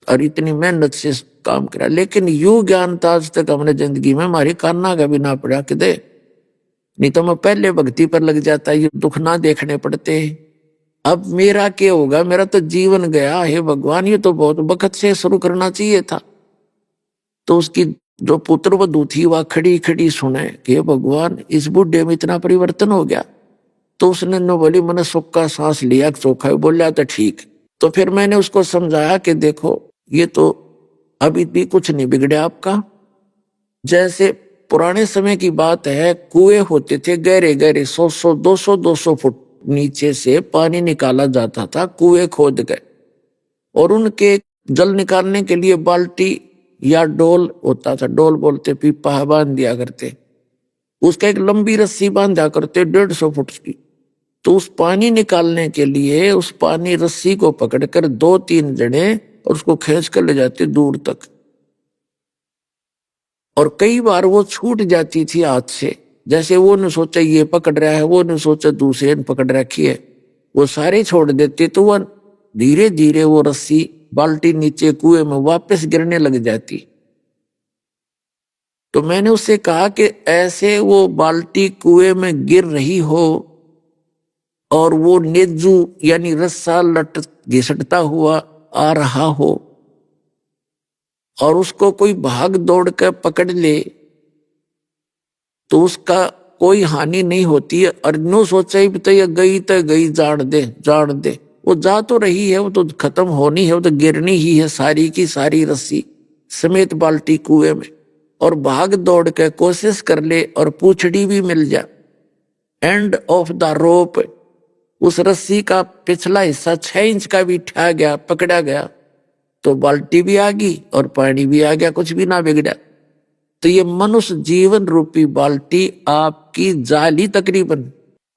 और इतनी मेहनत से काम करा। लेकिन यू ज्ञान था आज तक हमने जिंदगी में, हमारी कान्ना का भी ना पड़ा किदे, नहीं तो मैं पहले भक्ति पर लग जाता, ये दुख ना देखने पड़ते। अब मेरा क्या होगा, मेरा तो जीवन गया, हे भगवान ये तो बहुत वक्त से शुरू करना चाहिए था। तो उसकी जो पुत्र वधू थी वह खड़ी खड़ी सुने कि हे भगवान इस बूढ़े में इतना परिवर्तन हो गया। तो उसने न बोली, मैंने सुख का सांस लिया, चोखा बोला तो ठीक। तो फिर मैंने उसको समझाया कि देखो ये तो अभी भी कुछ नहीं बिगड़ा आपका। जैसे पुराने समय की बात है, कुएं होते थे गहरे गहरे, 100 200 फुट नीचे से पानी निकाला जाता था, कुएं खोद गए, और उनके जल निकालने के लिए बाल्टी या डोल होता था, डोल बोलते पीपा, बांध दिया करते, उसका एक लंबी रस्सी बांधा करते 150 फुट की। तो उस पानी निकालने के लिए उस पानी रस्सी को पकड़कर 2-3 जने और उसको खींच कर ले जाते दूर तक, और कई बार वो छूट जाती थी हाथ से। जैसे वो ने सोचा ये पकड़ रहा है, वो ने सोचा दूसरे ने पकड़ रखी है, वो सारे छोड़ देते, तो वह धीरे धीरे वो रस्सी बाल्टी नीचे कुएं में वापस गिरने लग जाती। तो मैंने उससे कहा कि ऐसे वो बाल्टी कुएं में गिर रही हो और वो नेजू यानी रस्सा लट घिसटता हुआ आ रहा हो और उसको कोई भाग दौड़ कर पकड़ ले तो उसका कोई हानि नहीं होती है। और नो सोचा ही तो ये गई तो गई, जान दे जान दे, वो जा तो रही है, वो तो खत्म होनी है, वो तो गिरनी ही है सारी की सारी रस्सी समेत बाल्टी कुएं में। और भाग दौड़ के कोशिश कर ले और पूछड़ी भी मिल जाए, एंड ऑफ द रोप उस रस्सी का पिछला हिस्सा 6 इंच का भी ठा गया, पकड़ा गया, तो बाल्टी भी आ गई और पानी भी आ गया, कुछ भी ना बिगड़ा। तो ये मनुष्य जीवन रूपी बाल्टी आपकी जाली तकरीबन,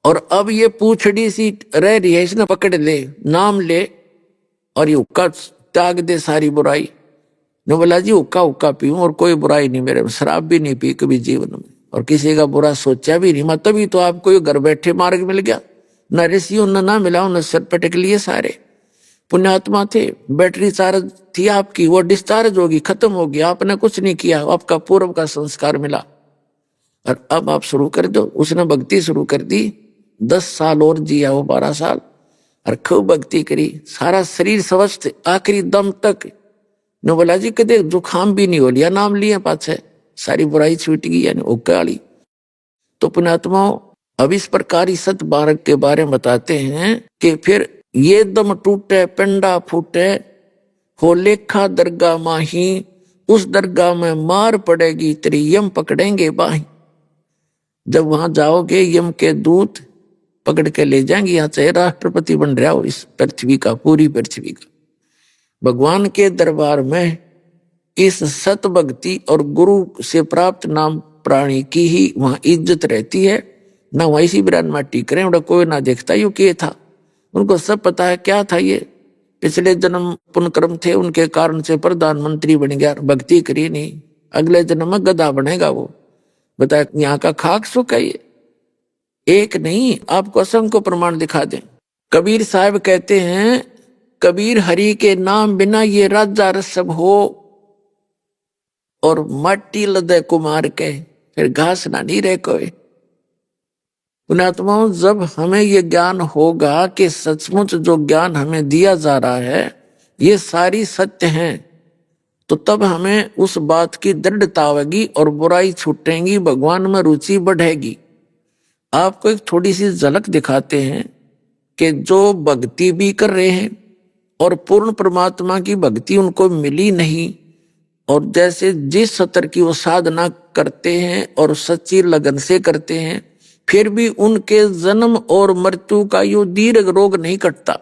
और अब ये पूछड़ी सी रह रही है, इसने पकड़ ले, नाम ले और ये हुक्का त्याग दे सारी बुराई। ने बोला जी हुक्का हुक्का पीऊं और कोई बुराई नहीं मेरे में, शराब भी नहीं पी कभी जीवन में और किसी का बुरा सोचा भी नहीं। मतलब ही तो आपको ये घर बैठे मार्ग मिल गया, न ऋषियों ने ना मिला, उन्हें सिर पटक लिए सारे पुण्यात्मा थे, बैटरी चार्ज थी आपकी, वो डिस्चार्ज होगी, खत्म होगी, आपने कुछ नहीं किया, आपका पूर्व का संस्कार मिला और अब आप शुरू कर दो। उसने भक्ति शुरू कर दी, 10 साल और जिया वो, 12 साल, और खूब भक्ति करी, सारा शरीर स्वस्थ आखिरी दम तक। ने बोला जी कदे जुखाम भी नहीं हो लिया, नाम लिए पाछे सारी बुराई छूट गई, यानी उकाली। तो पुण्यात्माओं अब इस प्रकार सत बारक के बारे में बताते हैं कि फिर ये दम टूटे पिंडा फूटे हो लेखा दरगाह माही, उस दरगाह में मार पड़ेगी तेरी यम पकड़ेंगे बाही। जब वहां जाओगे यम के दूत पकड़ के ले जाएंगे, यहाँ चाहे राष्ट्रपति बन रहा हो इस पृथ्वी का, पूरी पृथ्वी का, भगवान के दरबार में इस सत भक्ति और गुरु से प्राप्त नाम प्राणी की ही वहां इज्जत रहती है। ना वैसी बिरान माटी करें, उनका कोई ना देखता यू क्या था, उनको सब पता है क्या था, ये पिछले जन्म पुण्य कर्म थे, उनके कारण से प्रधानमंत्री बन गया, भक्ति करी नहीं, अगले जन्म में गधा बनेगा वो। बताए यहाँ का खाक सुख है ये? एक नहीं, आपको असंख्य प्रमाण दिखा दें। कबीर साहब कहते हैं, कबीर हरि के नाम बिना ये राजा रसब हो और माटी लदे कुमार के, फिर घास ना नहीं रह कोई। पुण्यात्माओं, जब हमें ये ज्ञान होगा कि सचमुच जो ज्ञान हमें दिया जा रहा है ये सारी सत्य हैं, तो तब हमें उस बात की दृढ़ता होगी और बुराई छूटेगी, भगवान में रुचि बढ़ेगी। आपको एक थोड़ी सी झलक दिखाते हैं कि जो भक्ति भी कर रहे हैं और पूर्ण परमात्मा की भक्ति उनको मिली नहीं, और जैसे जिस स्तर की वो साधना करते हैं और सच्ची लगन से करते हैं, फिर भी उनके जन्म और मृत्यु का यो दीर्घ रोग नहीं कटता।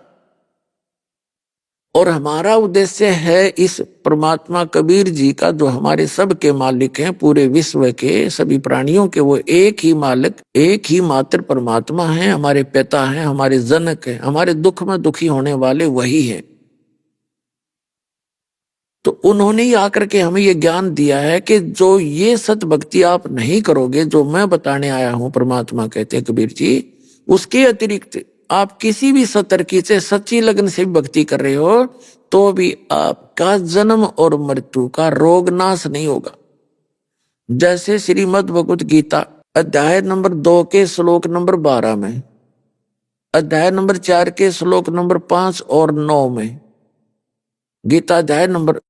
और हमारा उद्देश्य है इस परमात्मा कबीर जी का, जो हमारे सब के मालिक हैं, पूरे विश्व के सभी प्राणियों के वो एक ही मालिक, एक ही मात्र परमात्मा हैं, हमारे पिता हैं, हमारे जनक हैं, हमारे दुख में दुखी होने वाले वही हैं। तो उन्होंने ही आकर के हमें ये ज्ञान दिया है कि जो ये सत भक्ति आप नहीं करोगे, जो मैं बताने आया हूं, परमात्मा कहते हैं कबीर जी, उसके अतिरिक्त आप किसी भी सतर्की से सच्ची लगन से भक्ति कर रहे हो तो भी आपका जन्म और मृत्यु का रोग नाश नहीं होगा। जैसे श्रीमद् भगवत गीता अध्याय नंबर 2 के श्लोक नंबर 12 में, अध्याय नंबर 4 के श्लोक नंबर 5 और 9 में, गीता अध्याय नंबर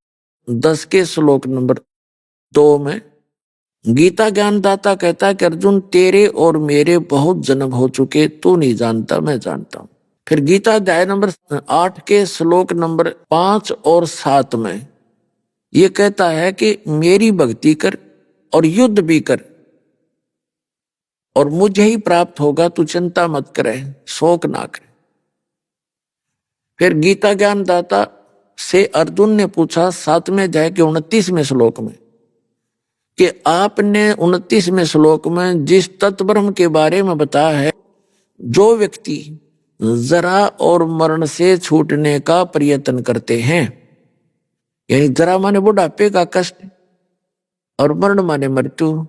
10 के श्लोक नंबर 2 में गीता ज्ञानदाता कहता है कि अर्जुन, तेरे और मेरे बहुत जन्म हो चुके, तू नहीं जानता, मैं जानता हूं। फिर गीता अध्याय नंबर 8 के श्लोक नंबर 5 और 7 में ये कहता है कि मेरी भक्ति कर और युद्ध भी कर और मुझे ही प्राप्त होगा, तू चिंता मत करे, शोक ना करे। फिर गीता ज्ञानदाता से अर्जुन ने पूछा 7वें अध्याय के 29वें श्लोक में कि आपने 29वें श्लोक में जिस तत्ब्रह्म के बारे में बताया है, जो व्यक्ति जरा और मरण से छूटने का प्रयत्न करते हैं, यानी जरा माने बुढ़ापे का कष्ट और मरण माने मृत्यु,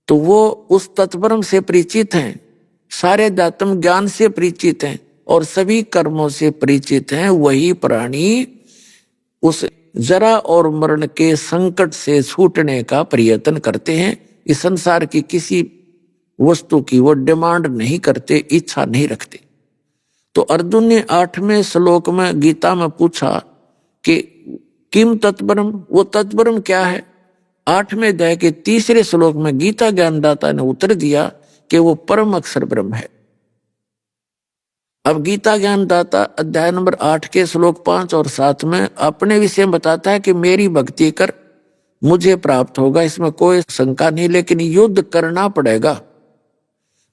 तो वो उस तत्ब्रह्म से परिचित हैं, सारे अध्यात्म ज्ञान से परिचित हैं और सभी कर्मों से परिचित हैं, वही प्राणी उस जरा और मरण के संकट से छूटने का प्रयत्न करते हैं। इस संसार की किसी वस्तु की वो डिमांड नहीं करते, इच्छा नहीं रखते। तो अर्जुन ने 8वें श्लोक में गीता में पूछा कि किम तत्ब्रह्म, वो तत्ब्रह्म क्या है? 8वें अध्याय के 3रे श्लोक में गीता ज्ञानदाता ने उत्तर दिया कि वो परम अक्षर ब्रह्म है। अब गीता ज्ञानदाता अध्याय नंबर 8 के श्लोक 5 और 7 में अपने विषय में बताता है कि मेरी भक्ति कर, मुझे प्राप्त होगा, इसमें कोई शंका नहीं, लेकिन युद्ध करना पड़ेगा।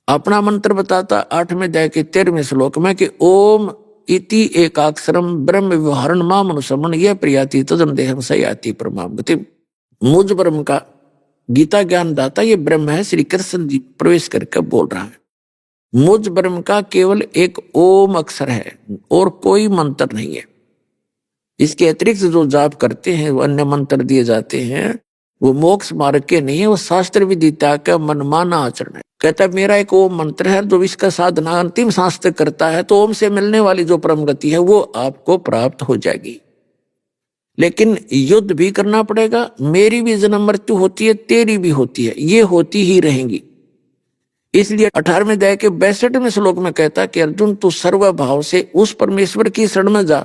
अपना मंत्र बताता 8वें अध्याय के 13वें श्लोक में कि ओम इति एकाक्षरम ब्रह्म व्यवहारण मां मनुष्यमन यह प्रियाति तदम देहम सयाति परमाम गति। मुझ ब्रह्म का गीता ज्ञानदाता ये ब्रह्म है, श्री कृष्ण जी प्रवेश करके बोल रहा है। मुझ ब्रह्म का केवल एक ओम अक्षर है और कोई मंत्र नहीं है। इसके अतिरिक्त जो जाप करते हैं, वो अन्य मंत्र दिए जाते हैं, वो मोक्ष मार्ग के नहीं है, वो शास्त्र विदिता का मनमाना आचरण है। कहता है मेरा एक ओम मंत्र है, जो इसका साधना अंतिम सांस तक करता है तो ओम से मिलने वाली जो परम गति है वो आपको प्राप्त हो जाएगी। लेकिन युद्ध भी करना पड़ेगा, मेरी भी जन्म मृत्यु होती है, तेरी भी होती है, ये होती ही रहेंगी। इसलिए 18वें अध्याय के 62वें श्लोक में कहता कि अर्जुन, तू सर्वभाव से उस परमेश्वर की शरण में जा,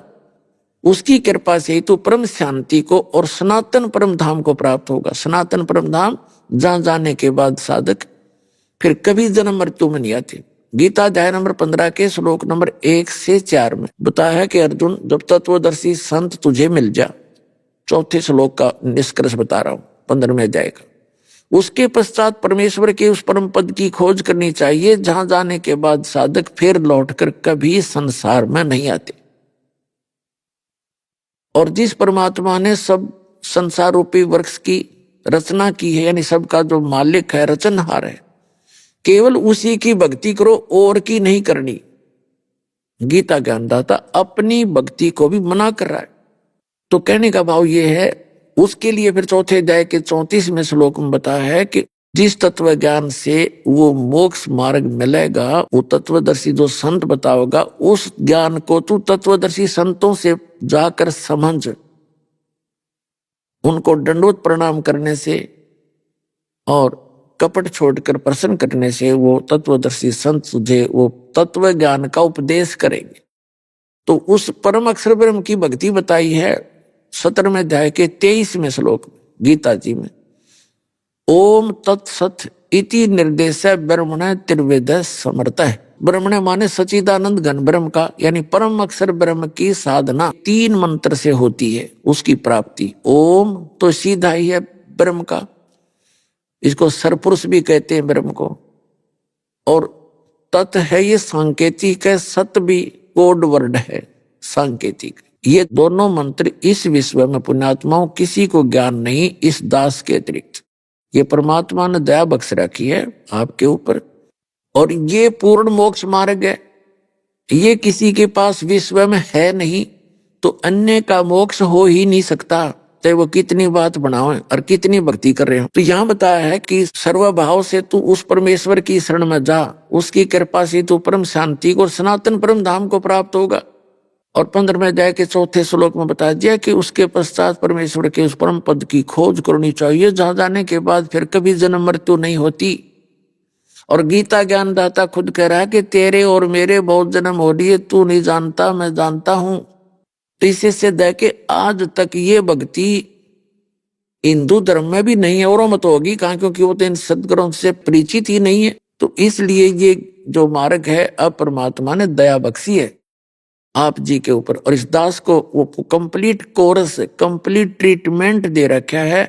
उसकी कृपा से ही तू परम शांति को और सनातन परम धाम को प्राप्त होगा। सनातन परम धाम जहां जाने के बाद साधक फिर कभी जन्म मृत्यु में नहीं आते। गीता अध्याय नंबर 15 के श्लोक नंबर 1 से 4 में बताया है कि अर्जुन, जब तत्वदर्शी संत तुझे मिल जा, 4थे श्लोक का निष्कर्ष बता रहा हूं 15वें अध्याय का, उसके पश्चात परमेश्वर के उस परम पद की खोज करनी चाहिए, जहां जाने के बाद साधक फिर लौटकर कभी संसार में नहीं आते। और जिस परमात्मा ने सब संसार रूपी वृक्ष की रचना की है, यानी सबका जो मालिक है, रचनहार है, केवल उसी की भक्ति करो और की नहीं करनी। गीता ज्ञानदाता अपनी भक्ति को भी मना कर रहा है। तो कहने का भाव ये है, उसके लिए फिर चौथे अध्याय के 34वें श्लोक में बताया है कि जिस तत्व ज्ञान से वो मोक्ष मार्ग मिलेगा, वो तत्वदर्शी जो संत बताओगा, उस ज्ञान को तू तत्वदर्शी संतों से जाकर समझ, उनको दंडवत प्रणाम करने से और कपट छोड़कर प्रसन्न करने से वो तत्वदर्शी संत तुझे वो तत्व ज्ञान का उपदेश करेंगे। तो उस परम अक्षर ब्रह्म की भक्ति बताई है 17वें अध्याय के 23वें श्लोक में गीता जी में। ओम तत्सत इति निर्देश ब्रह्मण त्रिवेद समर्थ। ब्रह्मण माने सचिदानंद घन ब्रह्म का, यानी परम अक्षर ब्रह्म की साधना 3 मंत्र से होती है उसकी प्राप्ति। ओम तो सीधा ही है ब्रह्म का, इसको सरपुरुष भी कहते हैं ब्रह्म को, और तत् है ये सांकेतिक है, सत भी कोड वर्ड है सांकेतिक। ये दोनों मंत्र इस विश्व में पुण्यात्माओं किसी को ज्ञान नहीं इस दास के अतिरिक्त। ये परमात्मा ने दया बख्श रखी है आपके ऊपर, और ये पूर्ण मोक्ष मार्ग है। ये किसी के पास विश्व में है नहीं, तो अन्य का मोक्ष हो ही नहीं सकता, चाहे वो कितनी बात बनाओ और कितनी भक्ति कर रहे हो। तो यहाँ बताया है कि सर्वभाव से तू उस परमेश्वर की शरण में जा, उसकी कृपा से तू परम शांति को, सनातन परम धाम को प्राप्त होगा। और 15वें अध्याय के 4थे श्लोक में बताया दिया कि उसके पश्चात परमेश्वर के उस परम पद की खोज करनी चाहिए, जहां जाने के बाद फिर कभी जन्म मृत्यु नहीं होती। और गीता ज्ञानदाता खुद कह रहा है कि तेरे और मेरे बहुत जन्म हो लिए, तू नहीं जानता मैं जानता हूं। तो इससे सिद्ध है कि आज तक ये भक्ति हिंदू धर्म में भी नहीं है, और मत होगी कहाँ, क्योंकि वो तो इन सदगुरों से परिचित ही नहीं है। तो इसलिए ये जो मार्ग है अब परमात्मा ने दया बख्शी है आप जी के ऊपर, और इस दास को वो कंप्लीट कोर्स, कंप्लीट ट्रीटमेंट दे रखा है।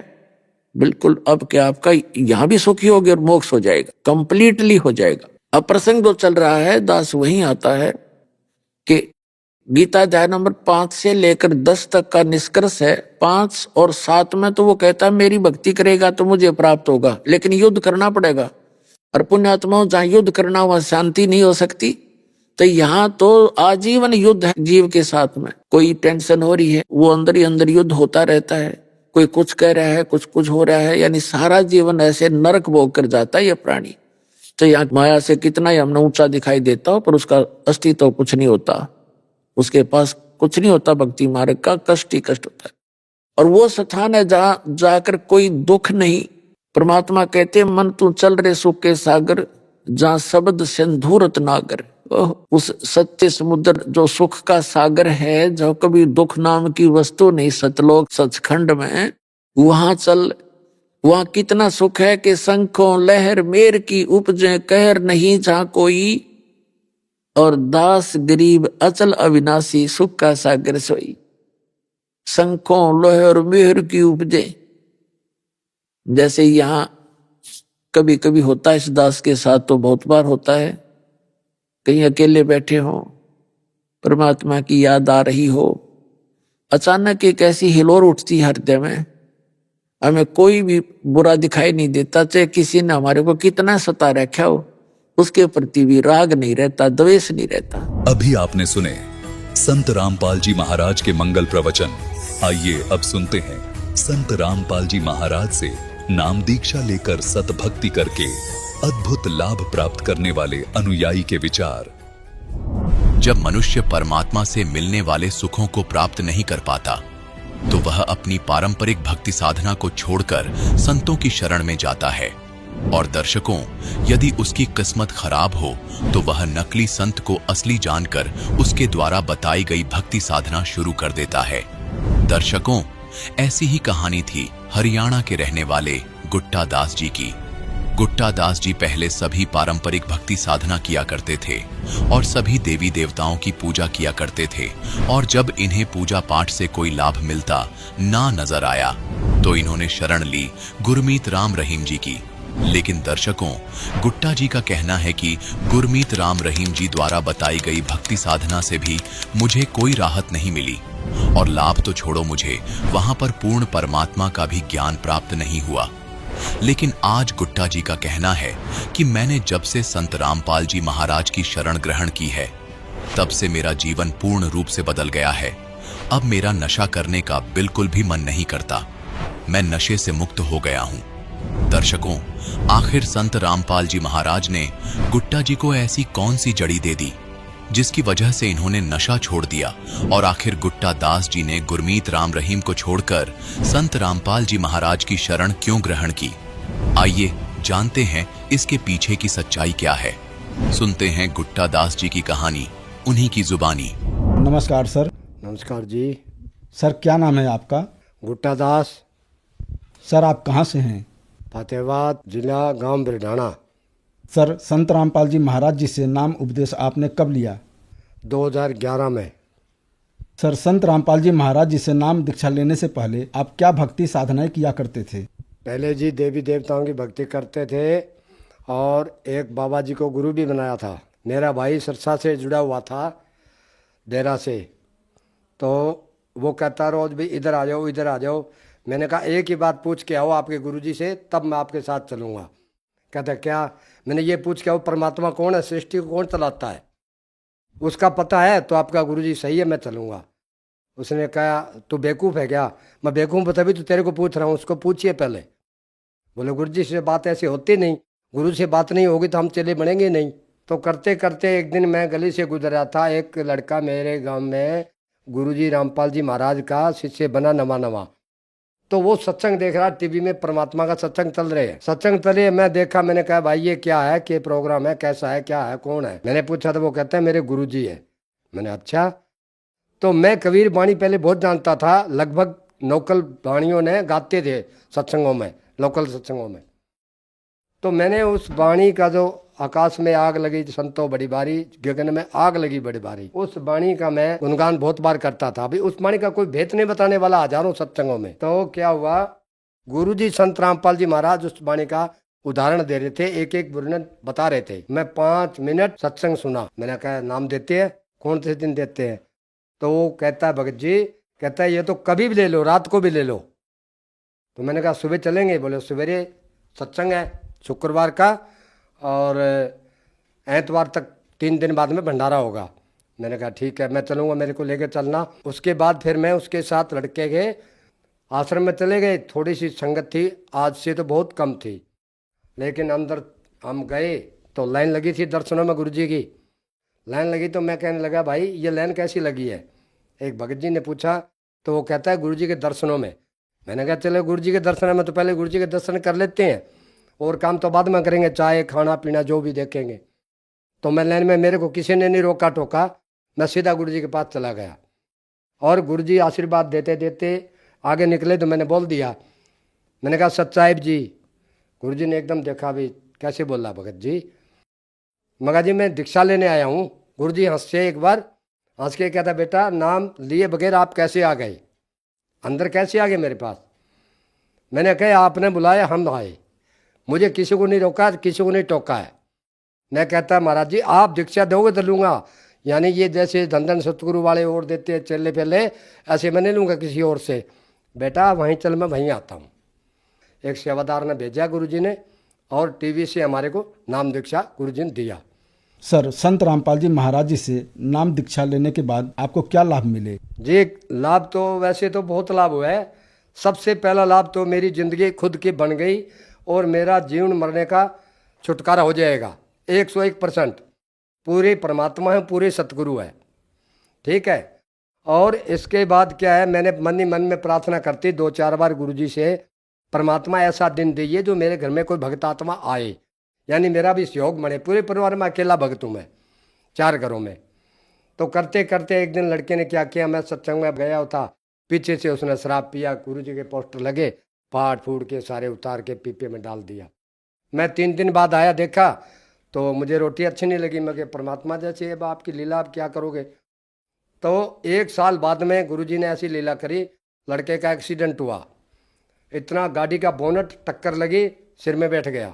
बिल्कुल अब क्या आपका यहाँ भी सुखी होगी और मोक्ष हो जाएगा, कंप्लीटली हो जाएगा। अब प्रसंग जो चल रहा है दास वही आता है कि गीता अध्याय नंबर 5 से लेकर 10 तक का निष्कर्ष है। 5 और 7 में तो वो कहता है मेरी भक्ति करेगा तो मुझे प्राप्त होगा, लेकिन युद्ध करना पड़ेगा। और पुण्यात्माओं जहाँ युद्ध करना वहां शांति नहीं हो सकती। तो यहाँ तो आजीवन युद्ध है जीव के साथ में। कोई टेंशन हो रही है, वो अंदर ही अंदर युद्ध होता रहता है। कोई कुछ कह रहा है, कुछ हो रहा है, यानी सारा जीवन ऐसे नरक भोग कर जाता है ये प्राणी। तो यहाँ माया से कितना ही हमने ऊंचा दिखाई देता हो, पर उसका अस्तित्व कुछ नहीं होता, उसके पास कुछ नहीं होता। भक्ति मार्ग का कष्ट ही कष्ट होता है। और वो स्थान है जहाँ जाकर कोई दुख नहीं। परमात्मा कहते मन तू चल रे सुख के सागर, जहाँ शब्द सिंधुरत नागर। उस सच्चे समुद्र जो सुख का सागर है, जो कभी दुख नाम की वस्तु नहीं, सतलोक सचखंड में, वहां चल। वहां कितना सुख है कि शंखों लहर मेर की उपजे कहर नहीं जहाँ कोई, और दास गरीब अचल अविनाशी सुख का सागर सोई। शंखों लहर मेहर की उपजे, जैसे यहाँ कभी कभी होता है इस दास के साथ, तो बहुत बार होता है। कहीं अकेले बैठे हो, परमात्मा की याद आ रही हो, अचानक एक ऐसी हिलोर उठती हृदय में, हमें कोई भी बुरा दिखाई नहीं देता, चाहे किसी ने हमारे को कितना सता रखा हो, उसके प्रति भी राग नहीं रहता, द्वेष नहीं रहता। अभी आपने सुने संत रामपाल जी महाराज के मंगल प्रवचन। आइए अब सुनते हैं संत रामपाल जी महाराज से नाम दीक्षा लेकर सतभक्ति करके अद्भुत लाभ प्राप्त करने वाले अनुयायी के विचार। जब मनुष्य परमात्मा से मिलने वाले सुखों को प्राप्त नहीं कर पाता, तो वह अपनी पारंपरिक भक्ति साधना को छोड़कर संतों की शरण में जाता है। और दर्शकों, यदि उसकी किस्मत खराब हो तो वह नकली संत को असली जानकर उसके द्वारा बताई गई भक्ति साधना शुरू कर देता है। दर्शकों, ऐसी ही कहानी थी हरियाणा के रहने वाले गुट्टा दास जी की। गुट्टा दास जी पहले सभी पारंपरिक भक्ति साधना किया करते थे और सभी देवी देवताओं की पूजा किया करते थे। और जब इन्हें पूजा पाठ से कोई लाभ मिलता ना नजर आया, तो इन्होंने शरण ली गुरमीत राम रहीम जी की। लेकिन दर्शकों, गुट्टा जी का कहना है कि गुरमीत राम रहीम जी द्वारा बताई गई भक्ति साधना से भी मुझे कोई राहत नहीं मिली, और लाभ तो छोड़ो, मुझे वहां पर पूर्ण परमात्मा का भी ज्ञान प्राप्त नहीं हुआ। लेकिन आज गुट्टा जी का कहना है कि मैंने जब से संत रामपाल जी महाराज की शरण ग्रहण की है, तब से मेरा जीवन पूर्ण रूप से बदल गया है। अब मेरा नशा करने का बिल्कुल भी मन नहीं करता। मैं नशे से मुक्त हो गया हूं। दर्शकों, आखिर संत रामपाल जी महाराज ने गुट्टा जी को ऐसी कौन सी जड़ी दे दी जिसकी वजह से इन्होंने नशा छोड़ दिया, और आखिर गुट्टा दास जी ने गुरमीत राम रहीम को छोड़कर संत रामपाल जी महाराज की शरण क्यों ग्रहण की? आइए जानते हैं इसके पीछे की सच्चाई क्या है। सुनते हैं गुट्टा दास जी की कहानी, उन्हीं की जुबानी। नमस्कार सर। नमस्कार जी। सर क्या नाम है आपका? गुट्टा दास। सर आप कहाँ से हैं? फतेहाबाद जिला, गांव बिरडाना। सर संत रामपाल जी महाराज जी से नाम उपदेश आपने कब लिया? 2011 में। सर संत रामपाल जी महाराज जी से नाम दीक्षा लेने से पहले आप क्या भक्ति साधनाएं किया करते थे? पहले जी देवी देवताओं की भक्ति करते थे और एक बाबा जी को गुरु भी बनाया था। मेरा भाई सरसा से जुड़ा हुआ था, देरा से, तो वो कहता रोज भी इधर आ जाओ इधर आ जाओ। मैंने कहा एक ही बात पूछ के आओ आपके गुरुजी से, तब मैं आपके साथ चलूँगा। कहता क्या? मैंने ये पूछ के आओ परमात्मा कौन है, सृष्टि को कौन चलाता है, उसका पता है तो आपका गुरुजी सही है, मैं चलूँगा। उसने कहा तू बेवकूफ़ है क्या? मैं बेवकूफ़ तभी तो तेरे को पूछ रहा हूँ, उसको पूछिए पहले। बोले गुरुजी से बात ऐसी होती नहीं, गुरु से बात नहीं होगी तो हम चले बढ़ेंगे नहीं। तो करते करते एक दिन मैं गली से गुजर रहा था, एक लड़का मेरे गांव में गुरुजी रामपाल जी महाराज का शिष्य बना नवा नवा, तो वो सत्संग देख रहा टीवी में, परमात्मा का सत्संग चल रहे हैं। सत्संग चले, मैं देखा, मैंने कहा भाई ये क्या है, क्या प्रोग्राम है, कैसा है, क्या है, कौन है? मैंने पूछा तो वो कहता है मेरे गुरुजी है। मैंने अच्छा। तो मैं कबीर बाणी पहले बहुत जानता था, लगभग लोकल बाणियों ने गाते थे सत्संगों में, लोकल सत्संगों में। तो मैंने उस बाणी का जो आकाश में आग लगी संतो बड़ी बारी, गगन में आग लगी बड़ी बारी, उस बाणी का मैं गुणगान बहुत बार करता था। अभी उस बाणी का कोई भेद नहीं बताने वाला हजारों सत्संगों में। तो क्या हुआ, गुरुजी संत रामपाल जी महाराज उस बाणी का उदाहरण दे रहे थे, एक एक वर्णन बता रहे थे। मैं 5 मिनट सत्संग सुना। मैंने कहा नाम देते हैं? कौन से दिन देते हैं? तो वो कहता है भगत जी, कहता है ये तो कभी भी ले लो, रात को भी ले लो। तो मैंने कहा सुबह चलेंगे? बोले सवेरे सत्संग है शुक्रवार का, और एतवार तक 3 दिन बाद में भंडारा होगा। मैंने कहा ठीक है मैं चलूँगा, मेरे को लेकर चलना। उसके बाद फिर मैं उसके साथ लड़के गए, आश्रम में चले गए। थोड़ी सी संगत थी, आज से तो बहुत कम थी, लेकिन अंदर हम गए तो लाइन लगी थी दर्शनों में। गुरुजी की लाइन लगी तो मैं कहने लगा भाई ये लाइन कैसी लगी है? एक भगत जी ने पूछा, तो वो कहता है गुरुजी के दर्शनों में। मैंने कहा चलो गुरुजी के दर्शन में तो पहले गुरुजी के दर्शन कर लेते हैं, और काम तो बाद में करेंगे, चाय खाना पीना जो भी देखेंगे। तो मैं लाइन में, मेरे को किसी ने नहीं रोका टोका, मैं सीधा गुरुजी के पास चला गया। और गुरुजी आशीर्वाद देते देते आगे निकले तो मैंने बोल दिया, मैंने कहा सत साहिब जी। गुरुजी ने एकदम देखा, भी कैसे बोल रहा भगत जी? मगा जी मैं दीक्षा लेने आया हूँ। गुरुजी हंसे एक बार, हंस के कहता बेटा नाम लिए बगैर आप कैसे आ गए, अंदर कैसे आ गए मेरे पास? मैंने कहा आपने बुलाया हम आए, मुझे किसी को नहीं रोका, किसी को नहीं टोका है। मैं कहता महाराज जी आप दीक्षा दोगे तो लूँगा, यानी ये जैसे धन सतगुरु वाले और देते हैं चेले पहले, ऐसे मैं नहीं लूँगा किसी और से। बेटा वहीं चल, मैं वहीं आता हूँ। एक सेवादार ने भेजा गुरुजी ने, और टीवी से हमारे को नाम दीक्षा गुरुजी ने दिया। सर संत रामपाल जी महाराज जी से नाम दीक्षा लेने के बाद आपको क्या लाभ मिले? जी लाभ तो वैसे तो बहुत लाभ हुआ है। सबसे पहला लाभ तो मेरी ज़िंदगी खुद की बन गई, और मेरा जीवन मरने का छुटकारा हो जाएगा 101%। पूरे परमात्मा है, पूरे सतगुरु है, ठीक है। और इसके बाद क्या है, मैंने मन ही मन में प्रार्थना करती 2-4 बार गुरुजी से, परमात्मा ऐसा दिन दीजिए जो मेरे घर में कोई भक्त आत्मा आए, यानी मेरा भी सहयोग बने। पूरे परिवार में अकेला भक्त हूँ मैं, 4 घरों में। तो करते करते एक दिन लड़के ने क्या किया, मैं सत्संग में गया था, पीछे से उसने शराब पिया, गुरुजी के पोस्टर लगे, फाड़ फूड़ के सारे उतार के पीपे में डाल दिया। मैं 3 दिन बाद आया, देखा तो मुझे रोटी अच्छी नहीं लगी। मैं परमात्मा जैसे अब आपकी लीला आप क्या करोगे? तो 1 साल बाद में गुरुजी ने ऐसी लीला करी, लड़के का एक्सीडेंट हुआ, इतना गाड़ी का बोनट टक्कर लगी, सिर में बैठ गया,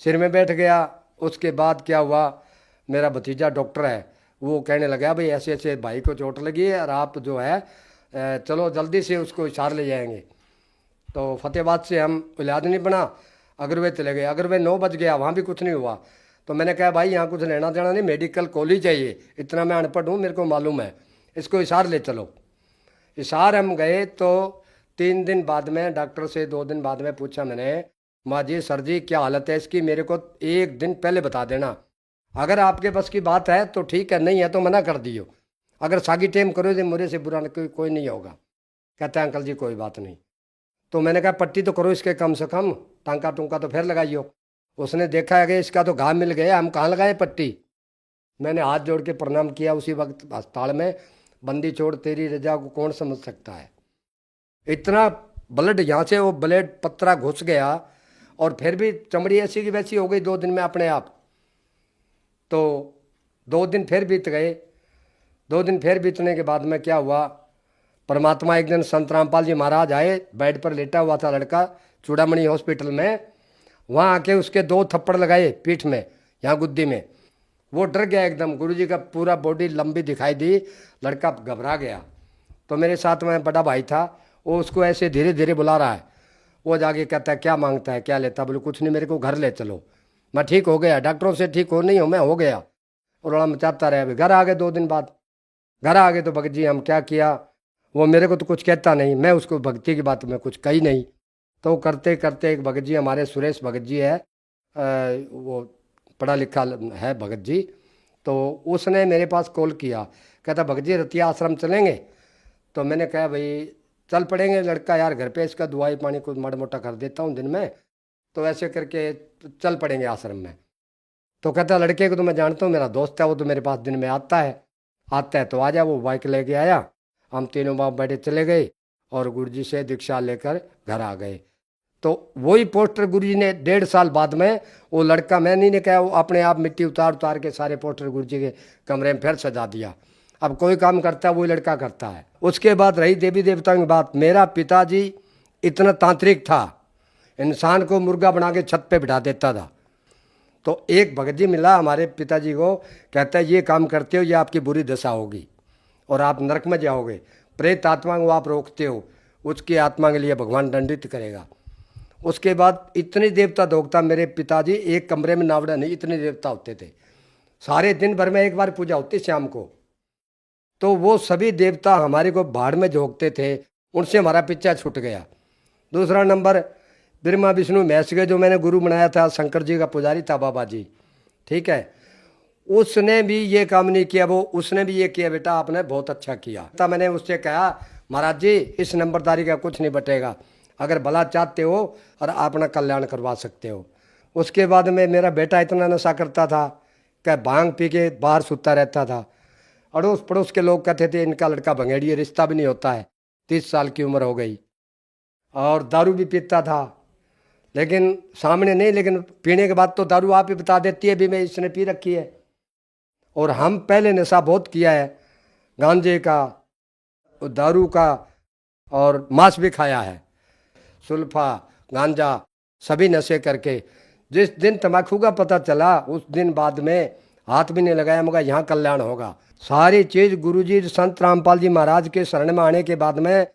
सिर में बैठ गया। उसके बाद क्या हुआ, मेरा भतीजा डॉक्टर है, वो कहने लगा भाई ऐसे ऐसे भाई को चोट लगी है, और आप जो है चलो जल्दी से उसको हिसार ले जाएंगे। तो फतेहाबाद से हम इलाज नहीं बना, अगरवे चले गए। अगरवे 9 बज गया, वहाँ भी कुछ नहीं हुआ। तो मैंने कहा भाई यहाँ कुछ लेना देना नहीं, मेडिकल कॉलेज चाहिए, इतना मैं अनपढ़ हूँ, मेरे को मालूम है, इसको हिसार ले चलो। हिसार हम गए तो 3 दिन बाद में डॉक्टर से 2 दिन बाद में पूछा मैंने, माँ जी सर जी क्या हालत है इसकी, मेरे को 1 दिन पहले बता देना, अगर आपके बस की बात है तो ठीक है, नहीं है तो मना कर दियो, अगर सागी टेम करो तो मुझे से बुरा कोई नहीं होगा। कहते हैं अंकल जी कोई बात नहीं। तो मैंने कहा पट्टी तो करो इसके कम से कम, टांका टूंका तो फिर लगाइयो। उसने देखा है कि इसका तो घाव मिल गया, हम कहाँ लगाए पट्टी। मैंने हाथ जोड़ के प्रणाम किया उसी वक्त अस्पताल में, बंदी छोड़ तेरी रजा को कौन समझ सकता है। इतना ब्लड यहाँ से वो ब्लड पत्रा घुस गया और फिर भी चमड़ी ऐसी की वैसी हो गई 2 दिन में अपने आप। तो 2 दिन फिर बीत गए। 2 दिन फिर बीतने के बाद में क्या हुआ, परमात्मा एक दिन संत रामपाल जी महाराज आए, बेड पर लेटा हुआ था लड़का चूड़ामणि हॉस्पिटल में, वहाँ आके उसके 2 थप्पड़ लगाए पीठ में, यहाँ गुद्दी में। वो डर गया एकदम, गुरुजी का पूरा बॉडी लंबी दिखाई दी, लड़का घबरा गया। तो मेरे साथ में बड़ा भाई था, वो उसको ऐसे धीरे धीरे बुला रहा है। वो जाके कहता है क्या मांगता है, क्या लेता, बोले कुछ नहीं मेरे को घर ले चलो। मैं ठीक हो गया, डॉक्टरों से ठीक हो नहीं हो, मैं हो गया। और रोड़ा मचाता रहा। घर आ गए 2 दिन बाद। घर आ गए तो भगत जी हम क्या किया, वो मेरे को तो कुछ कहता नहीं, मैं उसको भक्ति की बात में कुछ कही नहीं। तो करते करते एक भगत जी हमारे सुरेश भगत जी है, वो पढ़ा लिखा है भगत जी, तो उसने मेरे पास कॉल किया, कहता भगत जी रतिया आश्रम चलेंगे। तो मैंने कहा भाई चल पड़ेंगे, लड़का यार घर पे इसका दवाई पानी कुछ माड़ा मोटा कर देता हूँ दिन में, तो ऐसे करके चल पड़ेंगे आश्रम में। तो कहता लड़के को तो मैं जानता हूँ, मेरा दोस्त है, वो तो मेरे पास दिन में आता है तो आ जा। वो बाइक लेके आया, हम तीनों बाप बैठे चले गए और गुरुजी से दीक्षा लेकर घर आ गए। तो वही पोस्टर गुरुजी ने 1.5 साल बाद में, वो लड़का मैं नहीं ने कहा, वो अपने आप मिट्टी उतार उतार के सारे पोस्टर गुरुजी के कमरे में फिर सजा दिया। अब कोई काम करता है वही लड़का करता है। उसके बाद रही देवी देवताओं की बात, मेरा पिताजी इतना तांत्रिक था, इंसान को मुर्गा बना के छत पे बिठा देता था। तो एक भगत जी मिला हमारे पिताजी को, कहता है ये काम करते हो ये आपकी बुरी दशा होगी और आप नरक में जाओगे, प्रेत आत्मा को आप रोकते हो, उसकी आत्मा के लिए भगवान दंडित करेगा। उसके बाद इतने देवता दोगता, मेरे पिताजी एक कमरे में नावड़ा नहीं, इतने देवता होते थे, सारे दिन भर में एक बार पूजा होती शाम को। तो वो सभी देवता हमारे को बाढ़ में झोंकते थे, उनसे हमारा पीछा छूट गया। दूसरा नंबर ब्रह्मा विष्णु महेश के जो मैंने गुरु बनाया था, शंकर जी का पुजारी था बाबा जी, ठीक है, उसने भी ये काम नहीं किया। वो उसने भी ये किया, बेटा आपने बहुत अच्छा किया। तब मैंने उससे कहा महाराज जी इस नंबरदारी का कुछ नहीं बटेगा, अगर भला चाहते हो और अपना कल्याण करवा सकते हो। उसके बाद में मेरा बेटा इतना नशा करता था कि भांग पी के बाहर सुता रहता था। अड़ोस पड़ोस के लोग कहते थे इनका लड़का भंगेड़ी, रिश्ता भी नहीं होता है, 30 साल की उम्र हो गई। और दारू भी पीता था, लेकिन सामने नहीं, लेकिन पीने के बाद तो दारू आप ही बता देती है भी मैं इसने पी रखी है। और हम पहले नशा बहुत किया है, गांजे का, दारू का, और मांस भी खाया है, सुल्फा गांजा सभी नशे करके। जिस दिन तंबाकू का पता चला उस दिन बाद में हाथ भी नहीं लगाया, मगर यहाँ कल्याण होगा। सारी चीज़ गुरुजी संत रामपाल जी महाराज के शरण में आने के बाद में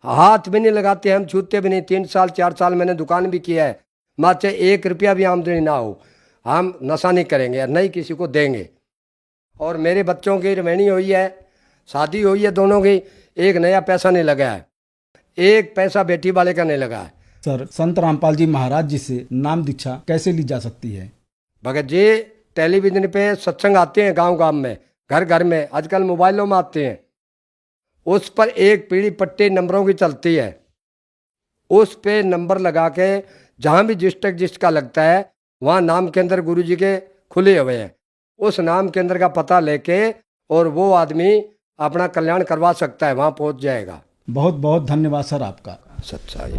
हाथ भी नहीं लगाते, हम छूते भी नहीं। 3 साल 4 साल मैंने दुकान भी किया है, मात्र 1 रुपया भी आमदनी ना हो, हम नशा नहीं करेंगे, नहीं किसी को देंगे। और मेरे बच्चों की रमैनी हुई है, शादी हुई है दोनों की, एक नया पैसा नहीं लगा है, 1 पैसा बेटी वाले का नहीं लगा है। सर संत रामपाल जी महाराज जी से नाम दीक्षा कैसे ली जा सकती है? भगत जी टेलीविजन पे सत्संग आते हैं, गांव गांव में, घर घर में, आजकल मोबाइलों में आते हैं। उस पर एक पीली पट्टी नंबरों की चलती है, उस पे नंबर लगा के जहाँ भी डिस्ट्रिक्ट जिसका लगता है वहाँ नाम केंद्र गुरुजी के खुले हुए हैं, उस नाम केंद्र का पता लेके और वो आदमी अपना कल्याण करवा सकता है, वहाँ पहुँच जाएगा। बहुत बहुत धन्यवाद सर आपका। सच्चाई।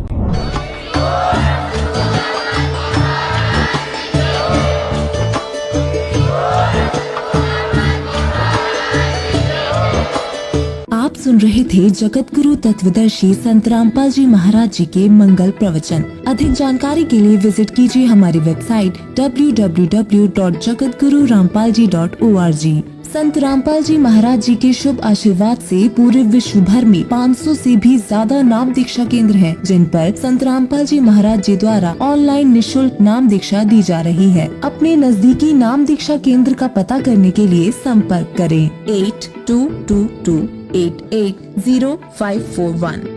आप सुन रहे थे जगत गुरु तत्वदर्शी संत रामपाल जी महाराज जी के मंगल प्रवचन। अधिक जानकारी के लिए विजिट कीजिए हमारी वेबसाइट www.jagatgururampalji.org। संत रामपाल जी महाराज जी के शुभ आशीर्वाद से पूरे विश्व भर में 500 से भी ज्यादा नाम दीक्षा केंद्र हैं, जिन पर संत रामपाल जी महाराज जी द्वारा ऑनलाइन निःशुल्क नाम दीक्षा दी जा रही है। अपने नजदीकी नाम दीक्षा केंद्र का पता करने के लिए संपर्क करें 8222880541।